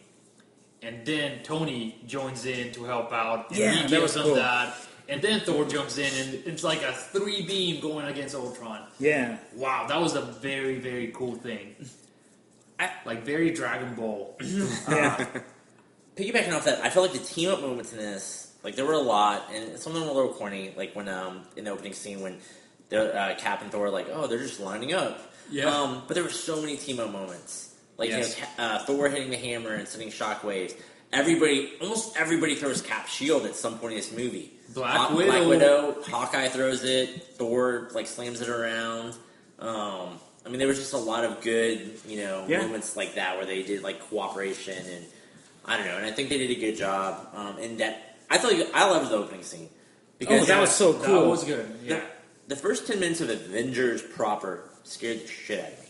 And then Tony joins in to help out, and he gives them that. And then Thor jumps in, and it's like a 3-beam going against Ultron. Yeah. Wow, that was a very, very cool thing. Like, very Dragon Ball. Piggybacking off that, I felt like the team-up moments in this, like, there were a lot, and some of them were a little corny, like when, in the opening scene when the Cap and Thor were like, oh, they're just lining up. Yeah. But there were so many team-up moments. Like, Thor hitting the hammer and sending shockwaves. Almost everybody throws Cap's shield at some point in this movie. Black Widow, Hawkeye throws it, Thor, like, slams it around. I mean, there was just a lot of good, moments like that where they did, like, cooperation, and I don't know, and I think they did a good job. And that, I loved the opening scene. Because that was so cool. That was good, yeah. The first 10 minutes of Avengers proper scared the shit out of me.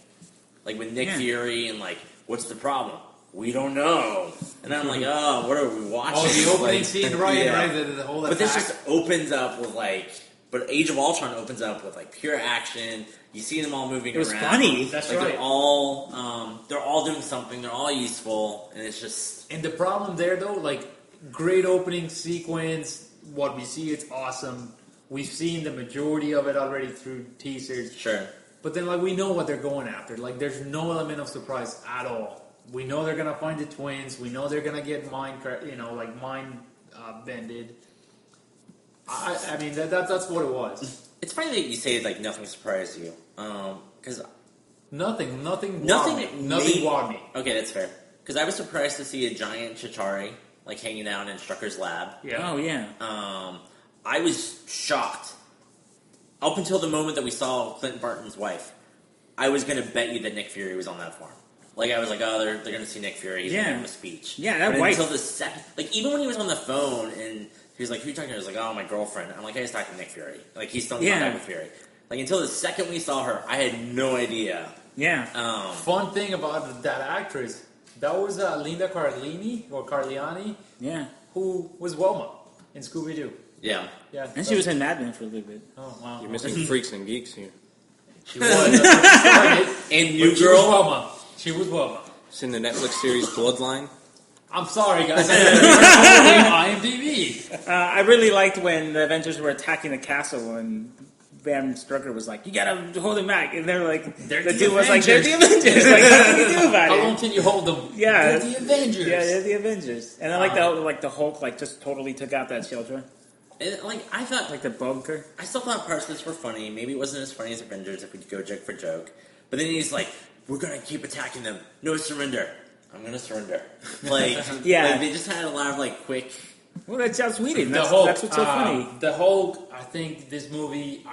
Like, with Nick Fury and, like, what's the problem? We don't know. And I'm like, oh, what are we watching? Oh, the opening scene, right? The whole But this just opens up with, like... But Age of Ultron opens up with, like, pure action. You see them all moving around. It was funny. That's like, right. They're all doing something. They're all useful. And it's just... And the problem there, though, like, great opening sequence. What we see, it's awesome. We've seen the majority of it already through teasers. Sure. But then, like, we know what they're going after. Like, there's no element of surprise at all. We know they're going to find the twins. We know they're going to get mind bended. I mean, that's what it was. It's funny that you say, like, nothing surprised you. Because... Nothing wowed me. Okay, that's fair. Because I was surprised to see a giant Chitauri, like, hanging out in Strucker's lab. Yeah. Oh, yeah. I was shocked. Up until the moment that we saw Clint Barton's wife, I was going to bet you that Nick Fury was on that farm. Like, I was like, oh, they're going to see Nick Fury. He's going to give him a speech. Yeah, that but wife. Until the second... Like, even when he was on the phone and he was like, who are you talking to? I was like, oh, my girlfriend. I'm like, I was talking to Nick Fury. Like, he's still in contact with Fury. Like, until the second we saw her, I had no idea. Yeah. Fun thing about that actress, that was Linda Carliani. Yeah. Who was Wilma in Scooby-Doo. Yeah. Yeah. And she was in Mad Men for a little bit. Oh, wow. You're missing freaks and geeks here. She was. And New Girl. She was Wilma. Seen the Netflix series Bloodline? I'm sorry, guys. I IMDb. I really liked when the Avengers were attacking the castle and Van Strucker was like, you gotta hold him back. And they're like, the dude was like, they're the Avengers. Like, what can you do about it? How long can you hold them? Yeah. They're the Avengers. Yeah, they're the Avengers. And I like the Hulk, like, just totally took out that shelter. And, like, I thought... Like the bunker. I still thought parts of this were funny. Maybe it wasn't as funny as Avengers if we go joke for joke. But then he's like, we're gonna keep attacking them. No surrender. I'm gonna surrender. Like, yeah. Like, they just had a lot of, like, quick... Well, that's Joss Whedon. That's what's so funny. The Hulk, I think this movie,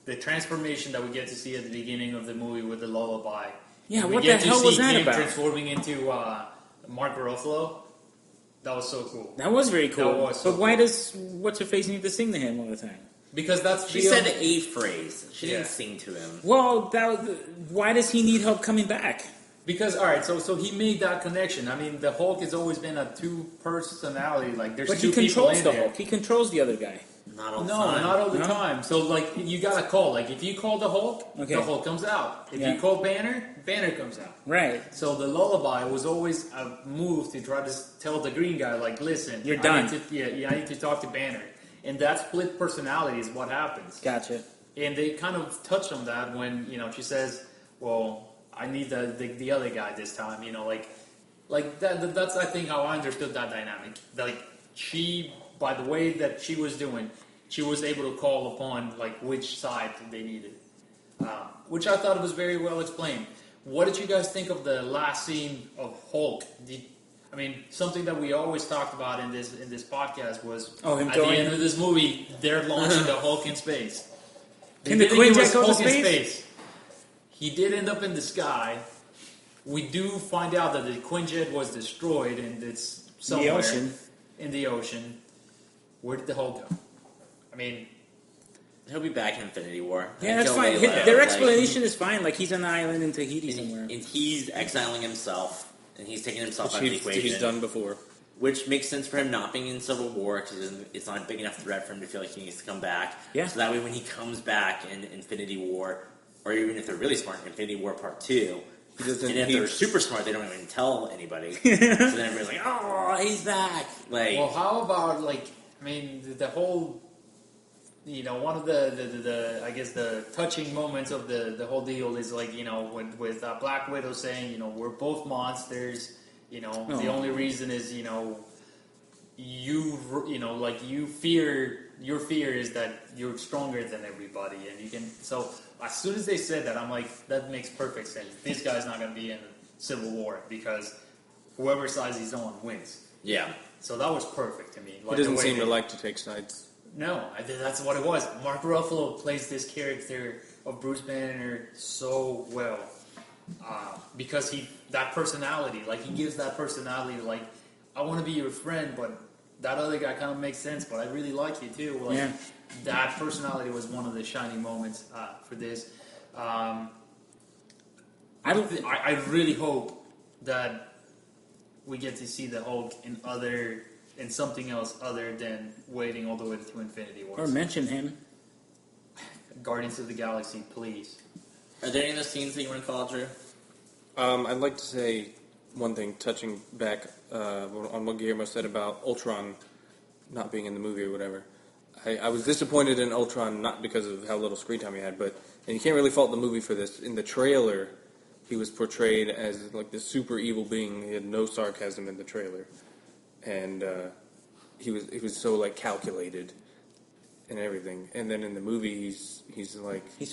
the transformation that we get to see at the beginning of the movie with the lullaby. Yeah, what the hell was that about? Transforming into Mark Ruffalo. That was so cool. That was very cool. That was so but why cool. does What's-Her-Face need to sing to him all the time? Because that's She said a phrase. She didn't sing to him. Well, why does he need help coming back? Because, alright, so he made that connection. I mean, the Hulk has always been a two-personality. Like, there's But two he people controls in the there. Hulk. He controls the other guy. Not all the No, time. not all the No? time. So, like, you got to call. Like, if you call the Hulk, Okay. the Hulk comes out. If Yeah. you call Banner, Banner comes out. Right. So the lullaby was always a move to try to tell the green guy, like, listen, You're done. I need to talk to Banner. And that split personality is what happens. Gotcha. And they kind of touch on that when, she says, well, I need the other guy this time, like that's, I think, how I understood that dynamic. Like, she, by the way that she was doing, she was able to call upon, like, which side they needed. Which I thought was very well explained. What did you guys think of the last scene of Hulk? Something that we always talked about in this podcast was him at going- the end of this movie, they're launching the Hulk in space. They Can the didn't give Quinjet us go to Hulk in space? He did end up in the sky. We do find out that the Quinjet was destroyed and it's somewhere ocean. in the ocean. Where did the Hulk go? I mean, He'll be back in Infinity War. Yeah, that's Until fine. they left, Their like, explanation is fine. Like, he's on an island in Tahiti and somewhere. he's exiling himself, and he's taking himself out of the equation. He's done before. Which makes sense for him not being in Civil War, because it's not a big enough threat for him to feel like he needs to come back. Yeah. So that way when he comes back in Infinity War, or even if they're really smart, Infinity War Part 2. He doesn't. And if they're super smart, they don't even tell anybody. So then everybody's like, "Oh, he's back!" Like, Well, how about the whole, one of the I guess the touching moments of the whole deal is with Black Widow saying, we're both monsters. The only reason is your fear is that you're stronger than everybody, and you can. So as soon as they said that, I'm like, that makes perfect sense. This guy's not going to be in a civil war because whoever sides he's on wins. yeah. So that was perfect to me. He doesn't seem to like to take sides. No, that's what it was. Mark Ruffalo plays this character of Bruce Banner so well because that personality, he gives that personality. I want to be your friend, but that other guy kind of makes sense. But I really like you too. That personality was one of the shining moments for this. I really hope that we get to see the Hulk in something else other than waiting all the way to Infinity War. Or mention him. Guardians of the Galaxy, please. Are there any other scenes that you want to call out, Drew? I'd like to say one thing, touching back on what Guillermo said about Ultron not being in the movie or whatever. I was disappointed in Ultron, not because of how little screen time he had, and you can't really fault the movie for this. In the trailer, he was portrayed as this super evil being. He had no sarcasm in the trailer, and he was so calculated and everything. And then in the movie, he's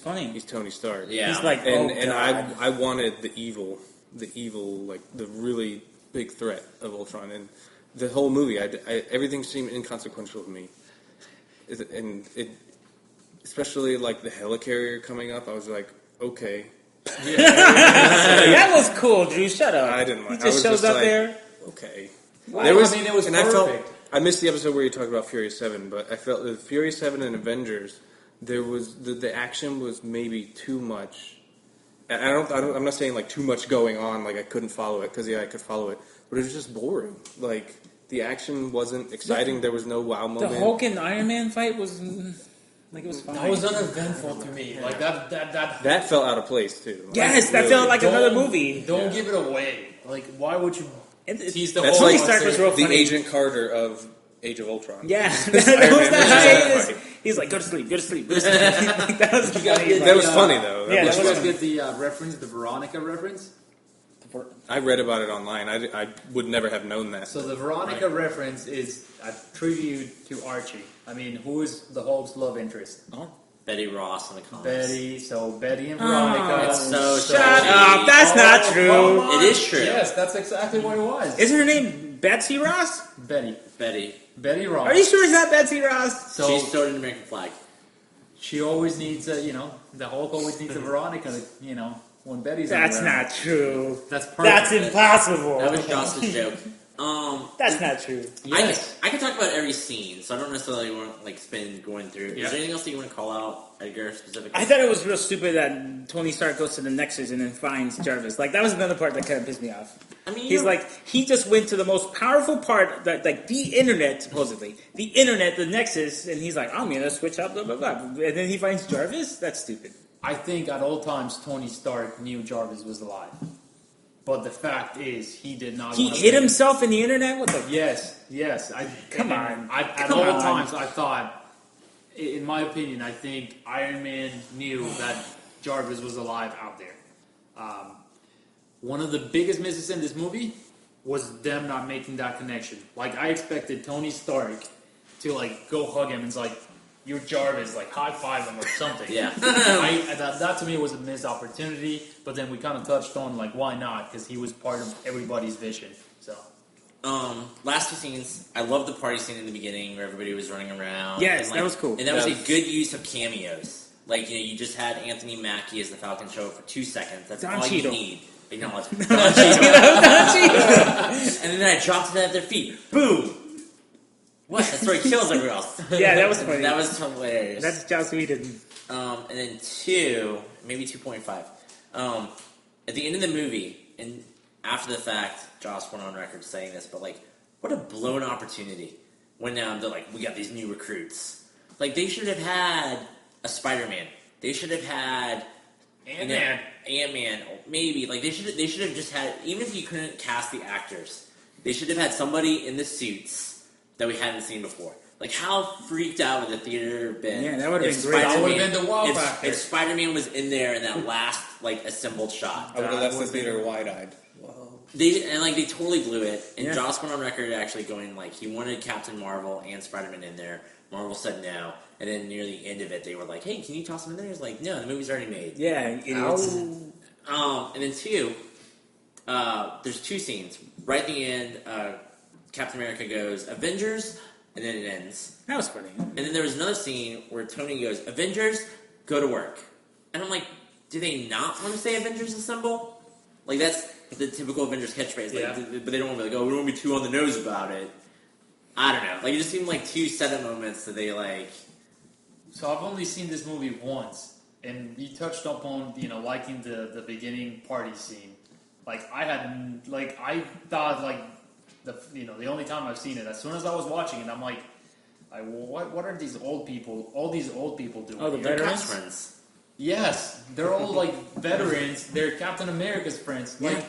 funny. He's Tony Stark. Yeah. He's like, And God. I wanted the evil, the really big threat of Ultron. And the whole movie, everything seemed inconsequential to me. Especially the helicarrier coming up, I was like, okay. That was cool, Drew. Shut up. I didn't mind. He just shows up there. Okay. Well, it was perfect. I missed the episode where you talked about Furious 7, but I felt that Furious 7 and Avengers, there was the action was maybe too much. And I'm not saying too much going on, I couldn't follow it, because I could follow it, but it was just boring. The action wasn't exciting. There was no wow moment. The Hulk and Iron Man fight was it was fine. That was uneventful to me. That felt out of place too. Yes, that felt like another movie. Don't give it away. Why would you tease the That's whole Tony Stark was real the funny. Agent Carter of Age of Ultron. Yeah, he's like, go to sleep, go to sleep. Go to sleep. That was funny. That was funny though. Yeah, Did you guys get the reference, the Veronica reference? I read about it online. I would never have known that. So the Veronica reference is a tribute to Archie. I mean, who is the Hulk's love interest? Oh. Betty Ross in the comics. Betty and Veronica. It's so Shut up! That's not true. It is true. Yes, that's exactly what it was. Isn't her name Betsy Ross? Betty Ross. Are you sure it's not Betsy Ross? So She's stored in the American flag. she always needs the Hulk always needs a Veronica, when Betty's That's around. not true. That's perfect. That's impossible. That was Joss's joke. That's not true. Yes. I can talk about every scene, so I don't necessarily want to spend going through. Yeah. Is there anything else that you want to call out, Edgar, specifically? I thought it was real stupid that Tony Stark goes to the Nexus and then finds Jarvis. That was another part that kind of pissed me off. I mean, He's he just went to the most powerful part, the internet, supposedly. The internet, the Nexus, and he's like, I'm going to switch up, blah, blah, blah. And then he finds Jarvis? That's stupid. I think at all times Tony Stark knew Jarvis was alive. But the fact is, he did not. He hit himself in the internet? What the? Yes. Come on. At all times, I thought, in my opinion, I think Iron Man knew that Jarvis was alive out there. One of the biggest misses in this movie was them not making that connection. I expected Tony Stark to go hug him and it's you're Jarvis, high five him or something. Yeah. That to me was a missed opportunity, but then we kind of touched on why not? Because he was part of everybody's vision. So, last two scenes, I love the party scene in the beginning where everybody was running around. Yes, and, that was cool. And that was a good use of cameos. You just had Anthony Mackie as the Falcon show for 2 seconds. That's Don all Cheadle. you need. Acknowledge. Don Cheadle. And then I dropped it at their feet. Boom. What? That's where he kills everyone else. Yeah, that was funny. That was hilarious. That's Joss Whedon. And then 2, maybe 2.5. At the end of the movie, and after the fact, Joss went on record saying this, but what a blown opportunity. When they're we got these new recruits. They should have had a Spider-Man. They should have had Ant-Man, maybe like they should have just had, even if you couldn't cast the actors, they should have had somebody in the suits that we hadn't seen before. Like, how freaked out would the theater have been? Yeah, that would have been great. That would have been the wow factor. If Spider-Man was in there in that last like assembled shot, I would have left the theater wide-eyed. They totally blew it. And Joss went on record actually going like he wanted Captain Marvel and Spider-Man in there. Marvel said no, and then near the end of it, they were like, "Hey, can you toss them in there?" He's like, "No, the movie's already made." Yeah, idiots. And then two, there's two scenes right at the end. Captain America goes Avengers, and then it ends. That was funny. And then there was another scene where Tony goes Avengers, go to work, and I'm like, do they not want to say Avengers Assemble? Like that's the typical Avengers catchphrase, but they don't want to be like, oh, we don't want to be too on the nose about it. I don't know. Like, it just seemed like two setup moments that they, like... So I've only seen this movie once, and you touched upon, liking the beginning party scene. Like, I thought, the only time I've seen it, as soon as I was watching it, I'm like, what are these old people, all these old people doing? Oh, the They're veterans? friends. Yes, they're all, veterans. They're Captain America's friends. Yeah.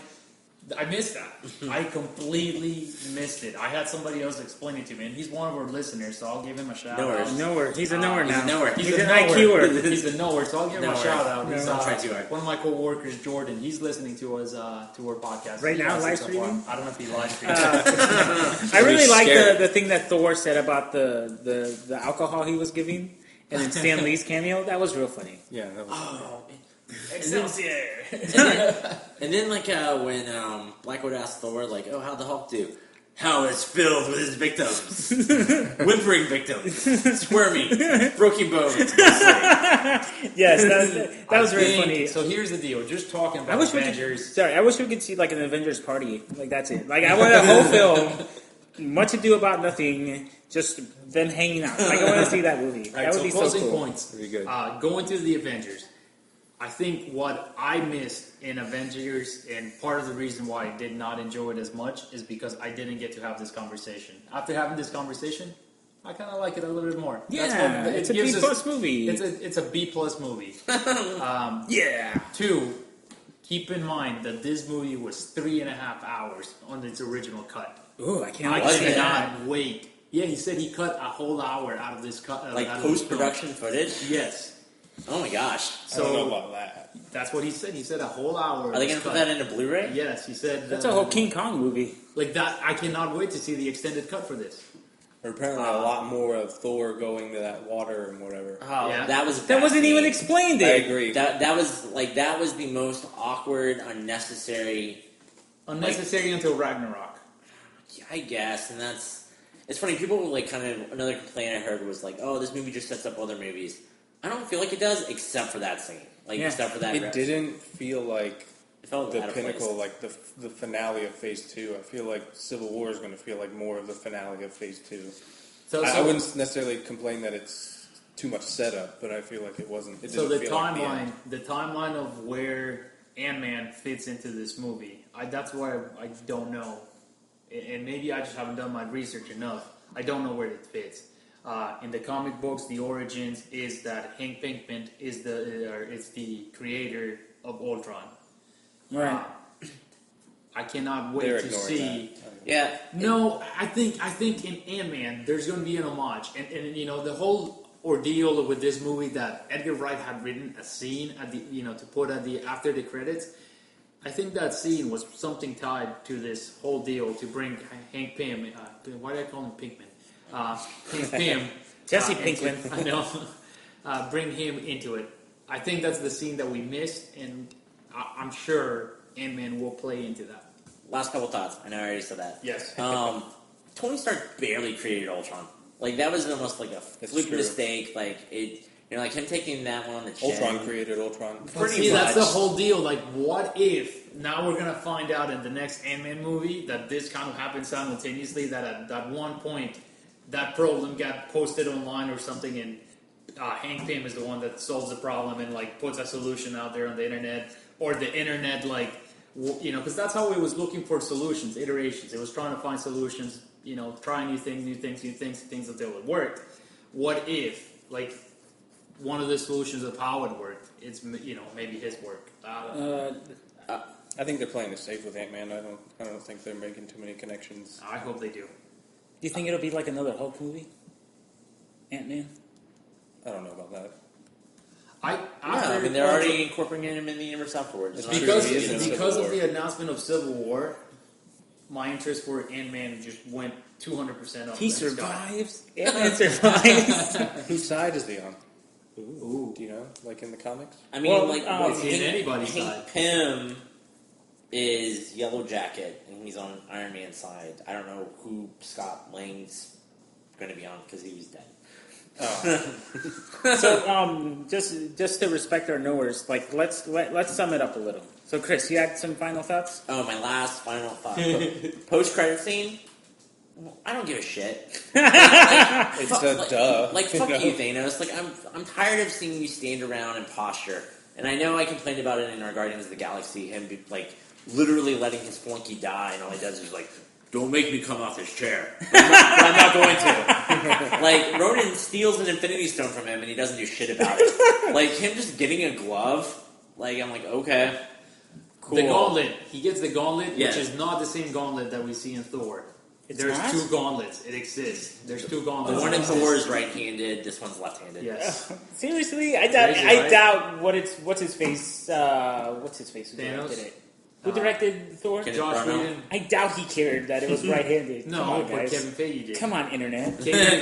I missed that. I completely missed it. I had somebody else explain it to me, and he's one of our listeners, so I'll give him a shout out. Nowhere. He's a knower now. He's a knower. He's He's an an IQer. He's a knower, so I'll give him a shout out. He's, Don't try too hard. one of my co-workers, Jordan, he's listening to us to our podcast. Right He now, has live it so far. streaming? I don't know if he live streams. I really like scared. the thing that Thor said about the alcohol he was giving, and then Stan Lee's cameo. That was real funny. Yeah, that was Excelsior! And then when Black Widow asked Thor, like, oh, how'd the Hulk do? How it's filled with his victims. Whimpering victims. Squirmy. Broken bones. Yes, that was very funny. So here's the deal. Just talking I about wish Avengers. I wish we could see like an Avengers party. Like that's it. Like I want a whole film, much ado about nothing, just them hanging out. Like I want to see that movie. Right, That would so be so closing cool. points. pretty good. Going to the Avengers. I think what I missed in Avengers, and part of the reason why I did not enjoy it as much, is because I didn't get to have this conversation. After having this conversation, I kind of like it a little bit more. Yeah, it's a B plus movie. It's a B plus movie. Yeah. Two, keep in mind that this movie was 3.5 hours on its original cut. Ooh, I can't I wait to see could that. not wait. Yeah, he said he cut a whole hour out of this cut. Like out of this post-production film. footage? Yes. Oh my gosh. I don't know So about that. that's what he said. He said a whole hour. Are they going to put that into Blu-ray? Yes, he said That's a whole King Kong movie. like that. I cannot wait to see the extended cut for this. Or apparently a lot more of Thor going to that water and whatever. Oh, Yeah. that was That wasn't even explained. explained. I agree. That was the most awkward, unnecessary. Unnecessary until Ragnarok. I guess, and it's funny. People were like, kind of another complaint I heard was like, "Oh, this movie just sets up other movies." I don't feel like it does, except for that scene. Like, Yeah. except for that. It didn't feel like It felt the out of pinnacle, place. like the finale of Phase 2. I feel like Civil War is going to feel like more of the finale of Phase 2. So, I wouldn't necessarily complain that it's too much setup, but I feel like it wasn't. It so didn't the feel like timeline, the timeline of where Ant-Man fits into this movie. That's why I don't know, and maybe I just haven't done my research enough. I don't know where it fits. In the comic books, the origins is that Hank Pinkman is the creator of Ultron. Right. I cannot wait They're to ignoring see. that. Yeah. No, I think in Ant-Man there's going to be an homage, and the whole ordeal with this movie that Edgar Wright had written a scene at the to put at the after the credits. I think that scene was something tied to this whole deal to bring Hank Pym. Why did I call him Pinkman? Hank Pym. Jesse into- Pinkman. I know. Bring him into it. I think that's the scene that we missed, and I'm sure Ant-Man will play into that. Last couple thoughts. I know I already said that. Yes. Tony Stark barely created Ultron. Like, that was almost like a fluke true. mistake. Like, like him taking that one on the chin. Ultron created Ultron. Pretty See, that's the much. whole deal. Like, what if now we're gonna find out in the next Ant-Man movie that this kind of happened simultaneously? That at that one point, that problem got posted online or something, and Hank Pym is the one that solves the problem and like puts a solution out there on the internet, or the internet, like because that's how it was looking for solutions, iterations. It was trying to find solutions. Trying new things until it worked. What if, like, one of the solutions of how it worked. It's maybe his work. I think they're playing it safe with Ant-Man. I don't think they're making too many connections. I hope they do. Do you think it'll be like another Hulk movie? Ant-Man? I don't know about that. I mean, they're already incorporating him in the universe afterwards. It's Because of the announcement of Civil War, my interest for Ant-Man just went 200% up. He survives. Ant-Man survives. Whose side is he on? Ooh. Do you know? Like in the comics? I mean, it's in anybody's Hank side. Pym is Yellow Jacket, and he's on Iron Man's side. I don't know who Scott Lang's going to be on because he was dead. Oh. So, just to respect our knowers, like let's sum it up a little. So, Chris, you had some final thoughts? Oh, my last final thought. Post-credit scene. I don't give a shit. It's a duh. Like fuck you, Thanos. Like I'm tired of seeing you stand around and posture. And I know I complained about it in our Guardians of the Galaxy. Him be, like literally letting his flunky die, and all he does is like, "Don't make me come off this chair." But I'm not going to. Like Ronan steals an Infinity Stone from him, and he doesn't do shit about it. Like him just getting a glove. Like I'm like, okay, cool. The gauntlet. He gets the gauntlet, Yeah. which is not the same gauntlet that we see in Thor. It's There's not? 2 gauntlets. It exists. There's 2 The gauntlets. one that in exist. Thor is right-handed. This one's left-handed. Yes. Seriously, I doubt. Crazy, I right? doubt what's his face. What's his face? Who Thanos? directed it? Who directed Thor? Kenneth Josh Branagh. Whedon. I doubt he cared that it was right-handed. No, Come on, but guys. Kevin Feige did. Come on, internet. Kevin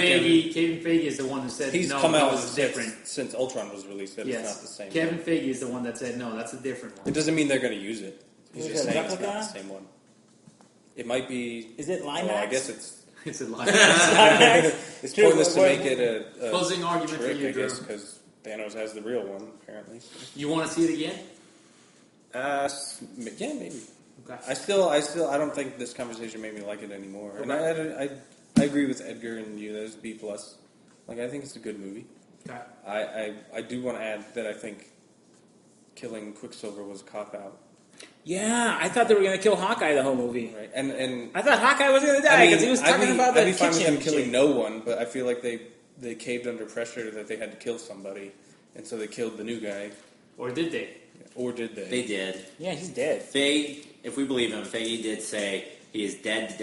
Feige is the one who said He's no, come that out was different. since Ultron was released that Yes. it's not the same Kevin one. Feige is the one that said no, that's a different one. It doesn't mean they're going to use it. He's Is just it saying it's not replica? the same one. It might be... Is it Limax? Oh, I guess it's... It's a lie. It's True, pointless to what- make it a Closing argument for trick, you, I guess, Drew. because Thanos has the real one, apparently. You want to see it again? Yeah, maybe. Okay. I don't think this conversation made me like it anymore. And I agree with Edgar and you. There's B+. Like, I think it's a good movie. Okay. I do want to add that I think killing Quicksilver was a cop-out. Yeah, I thought they were going to kill Hawkeye the whole movie. Right? And I thought Hawkeye was going to die because he was talking about the I'd be fine with kitchen them killing shit. no one, but I feel like they caved under pressure that they had to kill somebody, and so they killed the new guy. Or did they? Or did they? They did. Yeah, he's dead. If we believe him, Feige did say he is dead.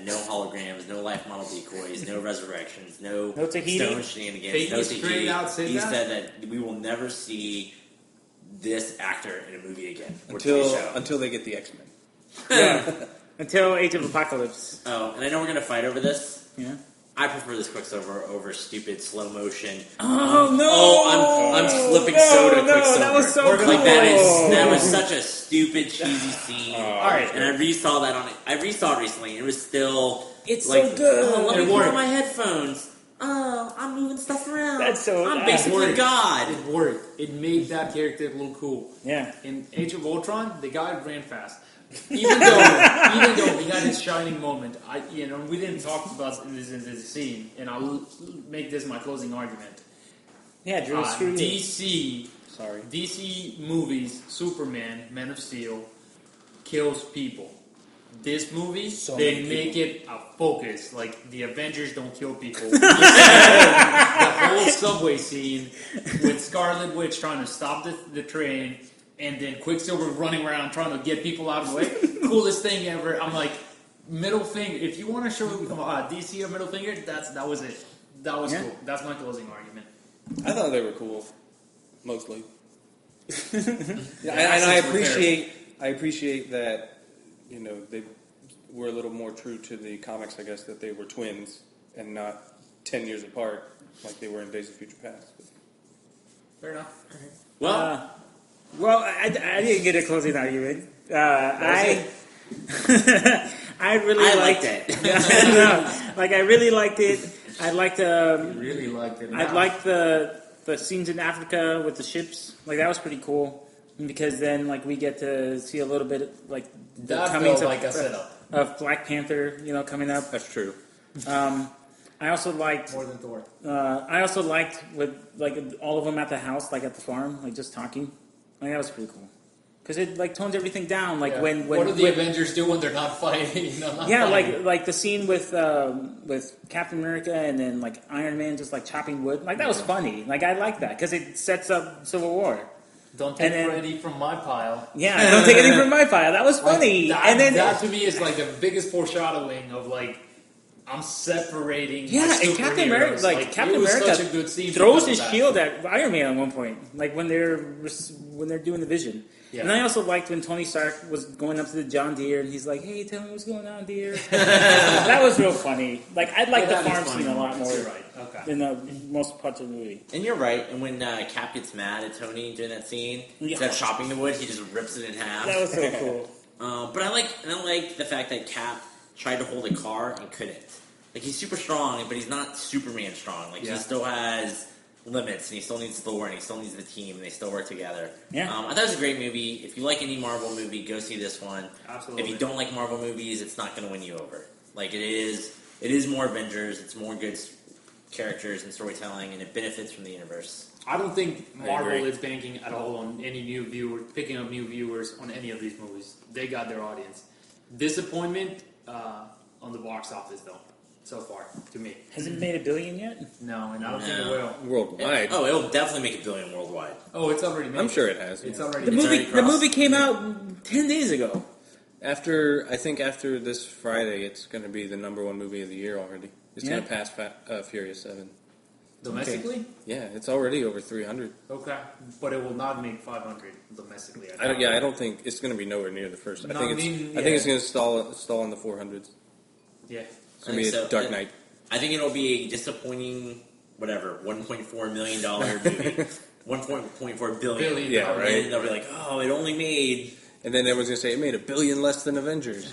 No holograms, no life model decoys, no resurrections, no Tahiti? stone shenanigans, Feige no straight CG. out said He that? said that we will never see this actor in a movie again. Or TV show. until they get the X-Men. Yeah. Until Age of Apocalypse. Oh, and I know we're going to fight over this. Yeah. I prefer this Quicksilver over stupid slow motion. Oh, no! Oh, I'm slipping soda Quicksilver. That was so cool. Like that was such a stupid cheesy scene. All right. And I resaw that I resaw it recently, and it was still. It's like, so good. Oh, let me It put worked. on my headphones. Oh, I'm moving stuff around. That's so- I'm it basically worked. God. It worked. It made that character look cool. Yeah. In Age of Ultron, the guy ran fast. Even though he had his shining moment, we didn't talk about this in the scene, and I'll make this my closing argument. Yeah, Drew, screw you. DC movies, Superman, Man of Steel, kills people. This movie, they make it a focus. Like, the Avengers don't kill people. The whole subway scene with Scarlet Witch trying to stop the train, and then Quicksilver running around trying to get people out of the way. Coolest thing ever. I'm like, middle finger. If you want to show DC a middle finger, that was it. That was cool. That's my closing argument. I thought they were cool, mostly. Yeah, and I appreciate that. They were a little more true to the comics. I guess that they were twins and not 10 years apart like they were in Days of Future Past. Fair enough. Well, I didn't get a closing argument. I really liked it. No, like I really liked it. I liked Really liked it. I liked the scenes in Africa with the ships. Like that was pretty cool because then like we get to see a little bit like the That comings felt like a setup. of Black Panther, coming up. That's true. I also liked More than Thor. I also liked with like all of them at the house, like at the farm, like just talking. Like that was pretty cool. because it like tones everything down. Like when what do the Avengers do when they're not fighting? like the scene with Captain America and then like Iron Man just like chopping wood. Like that was funny. Like I like that because it sets up Civil War. Don't take any from my pile. Yeah, don't take anything from my pile. That was funny. That to me is like the biggest foreshadowing of like I'm separating. Yeah, and Captain America, Captain America such a good scene throws his shield at Iron Man at one point, like when they're doing the vision. Yeah. And I also liked when Tony Stark was going up to the John Deere and he's like, "Hey, tell me what's going on, dear." That was real funny. Like I like the farm scene a lot more. Right. Okay. Than the most parts of the movie. And you're right. And when Cap gets mad at Tony during that scene, instead of chopping the wood, he just rips it in half. That was so cool. But I like the fact that Cap tried to hold a car and couldn't. Like he's super strong, but he's not Superman strong. Like he still has limits, and he still needs Thor, and he still needs the team, and they still work together. Yeah. I thought it was a great movie. If you like any Marvel movie, go see this one. Absolutely. If you don't like Marvel movies, it's not going to win you over. Like it is more Avengers. It's more good characters and storytelling, and it benefits from the universe. I don't think Marvel is banking at all on any new viewers, picking up new viewers on any of these movies. They got their audience. Disappointment on the box office, though, so far, to me. Has it made $1 billion yet? No, and I don't think it will. Worldwide. It'll definitely make $1 billion worldwide. Oh, it's already made. I'm sure it has. It's already The movie came out 10 days ago. I think after this Friday, it's going to be the #1 movie of the year already. It's going to pass Furious 7. Domestically? Okay. Yeah, it's already over 300. Okay, but it will not make 500 domestically. I don't think it's going to be nowhere near the first. I think it's going to stall in the 400s. Yeah, it's going to be a Dark Knight. I think it'll be a disappointing, $1.4 million movie, $1.4 billion. Yeah, right. And they'll be like, oh, it only made. And then everyone's going to say it made $1 billion less than Avengers.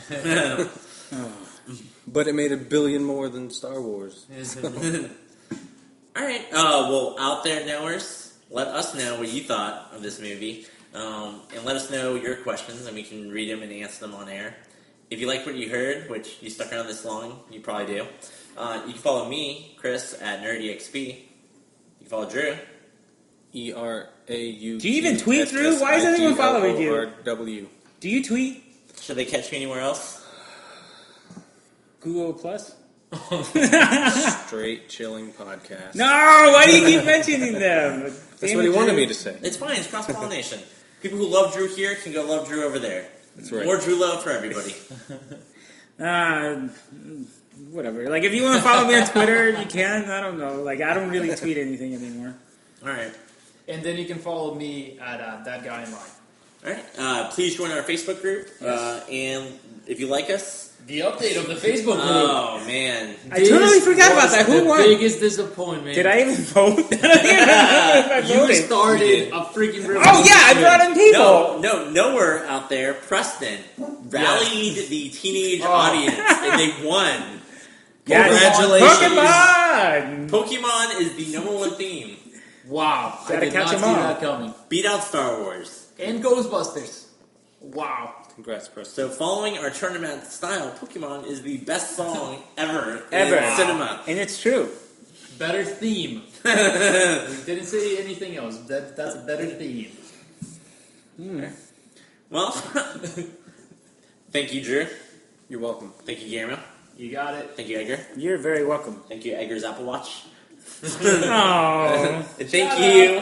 But it made $1 billion more than Star Wars. All right. Well, out there, knowers, let us know what you thought of this movie. And let us know your questions, and we can read them and answer them on air. If you like what you heard, which you stuck around this long, you probably do, you can follow me, Chris, at NerdyXP. You can follow Drew. ERAU. Do you even tweet, Drew? Why is anyone following you? W. Do you tweet? Should they catch me anywhere else? Google Plus? Straight chilling podcast. No, why do you keep mentioning them? That's what he wanted me to say. It's fine. It's cross-pollination. People who love Drew here can go love Drew over there. That's right. More Drew love for everybody. Whatever. Like, if you want to follow me on Twitter, you can. I don't know. Like, I don't really tweet anything anymore. All right. And then you can follow me at That Guy in Line. All right. Please join our Facebook group. Yes. And if you like us... The update of the Facebook group. Oh, man. I totally forgot about that. Who won? The biggest disappointment. Did I even vote? I don't even remember if I You voted. started a freaking revolution. Oh, yeah, I brought in people. No, nowhere out there, Preston rallied the teenage audience, and they won. Congratulations. Pokemon! Pokemon is the #1 theme. Wow. I Gotta did catch not 'em see all. that coming. Beat out Star Wars. And Ghostbusters. Wow. Congrats, Preston. So following our tournament style, Pokemon is the best song ever Ever. in cinema. And it's true. Better theme. We didn't say anything else. That's a better theme. Well, thank you, Drew. You're welcome. Thank you, Guillermo. You got it. Thank you, Edgar. You're very welcome. Thank you, Edgar's Apple Watch. Oh. And thank you.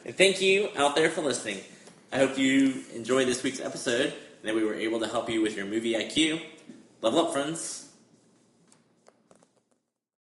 And thank you out there for listening. I hope you enjoyed this week's episode and that we were able to help you with your movie IQ. Level up, friends.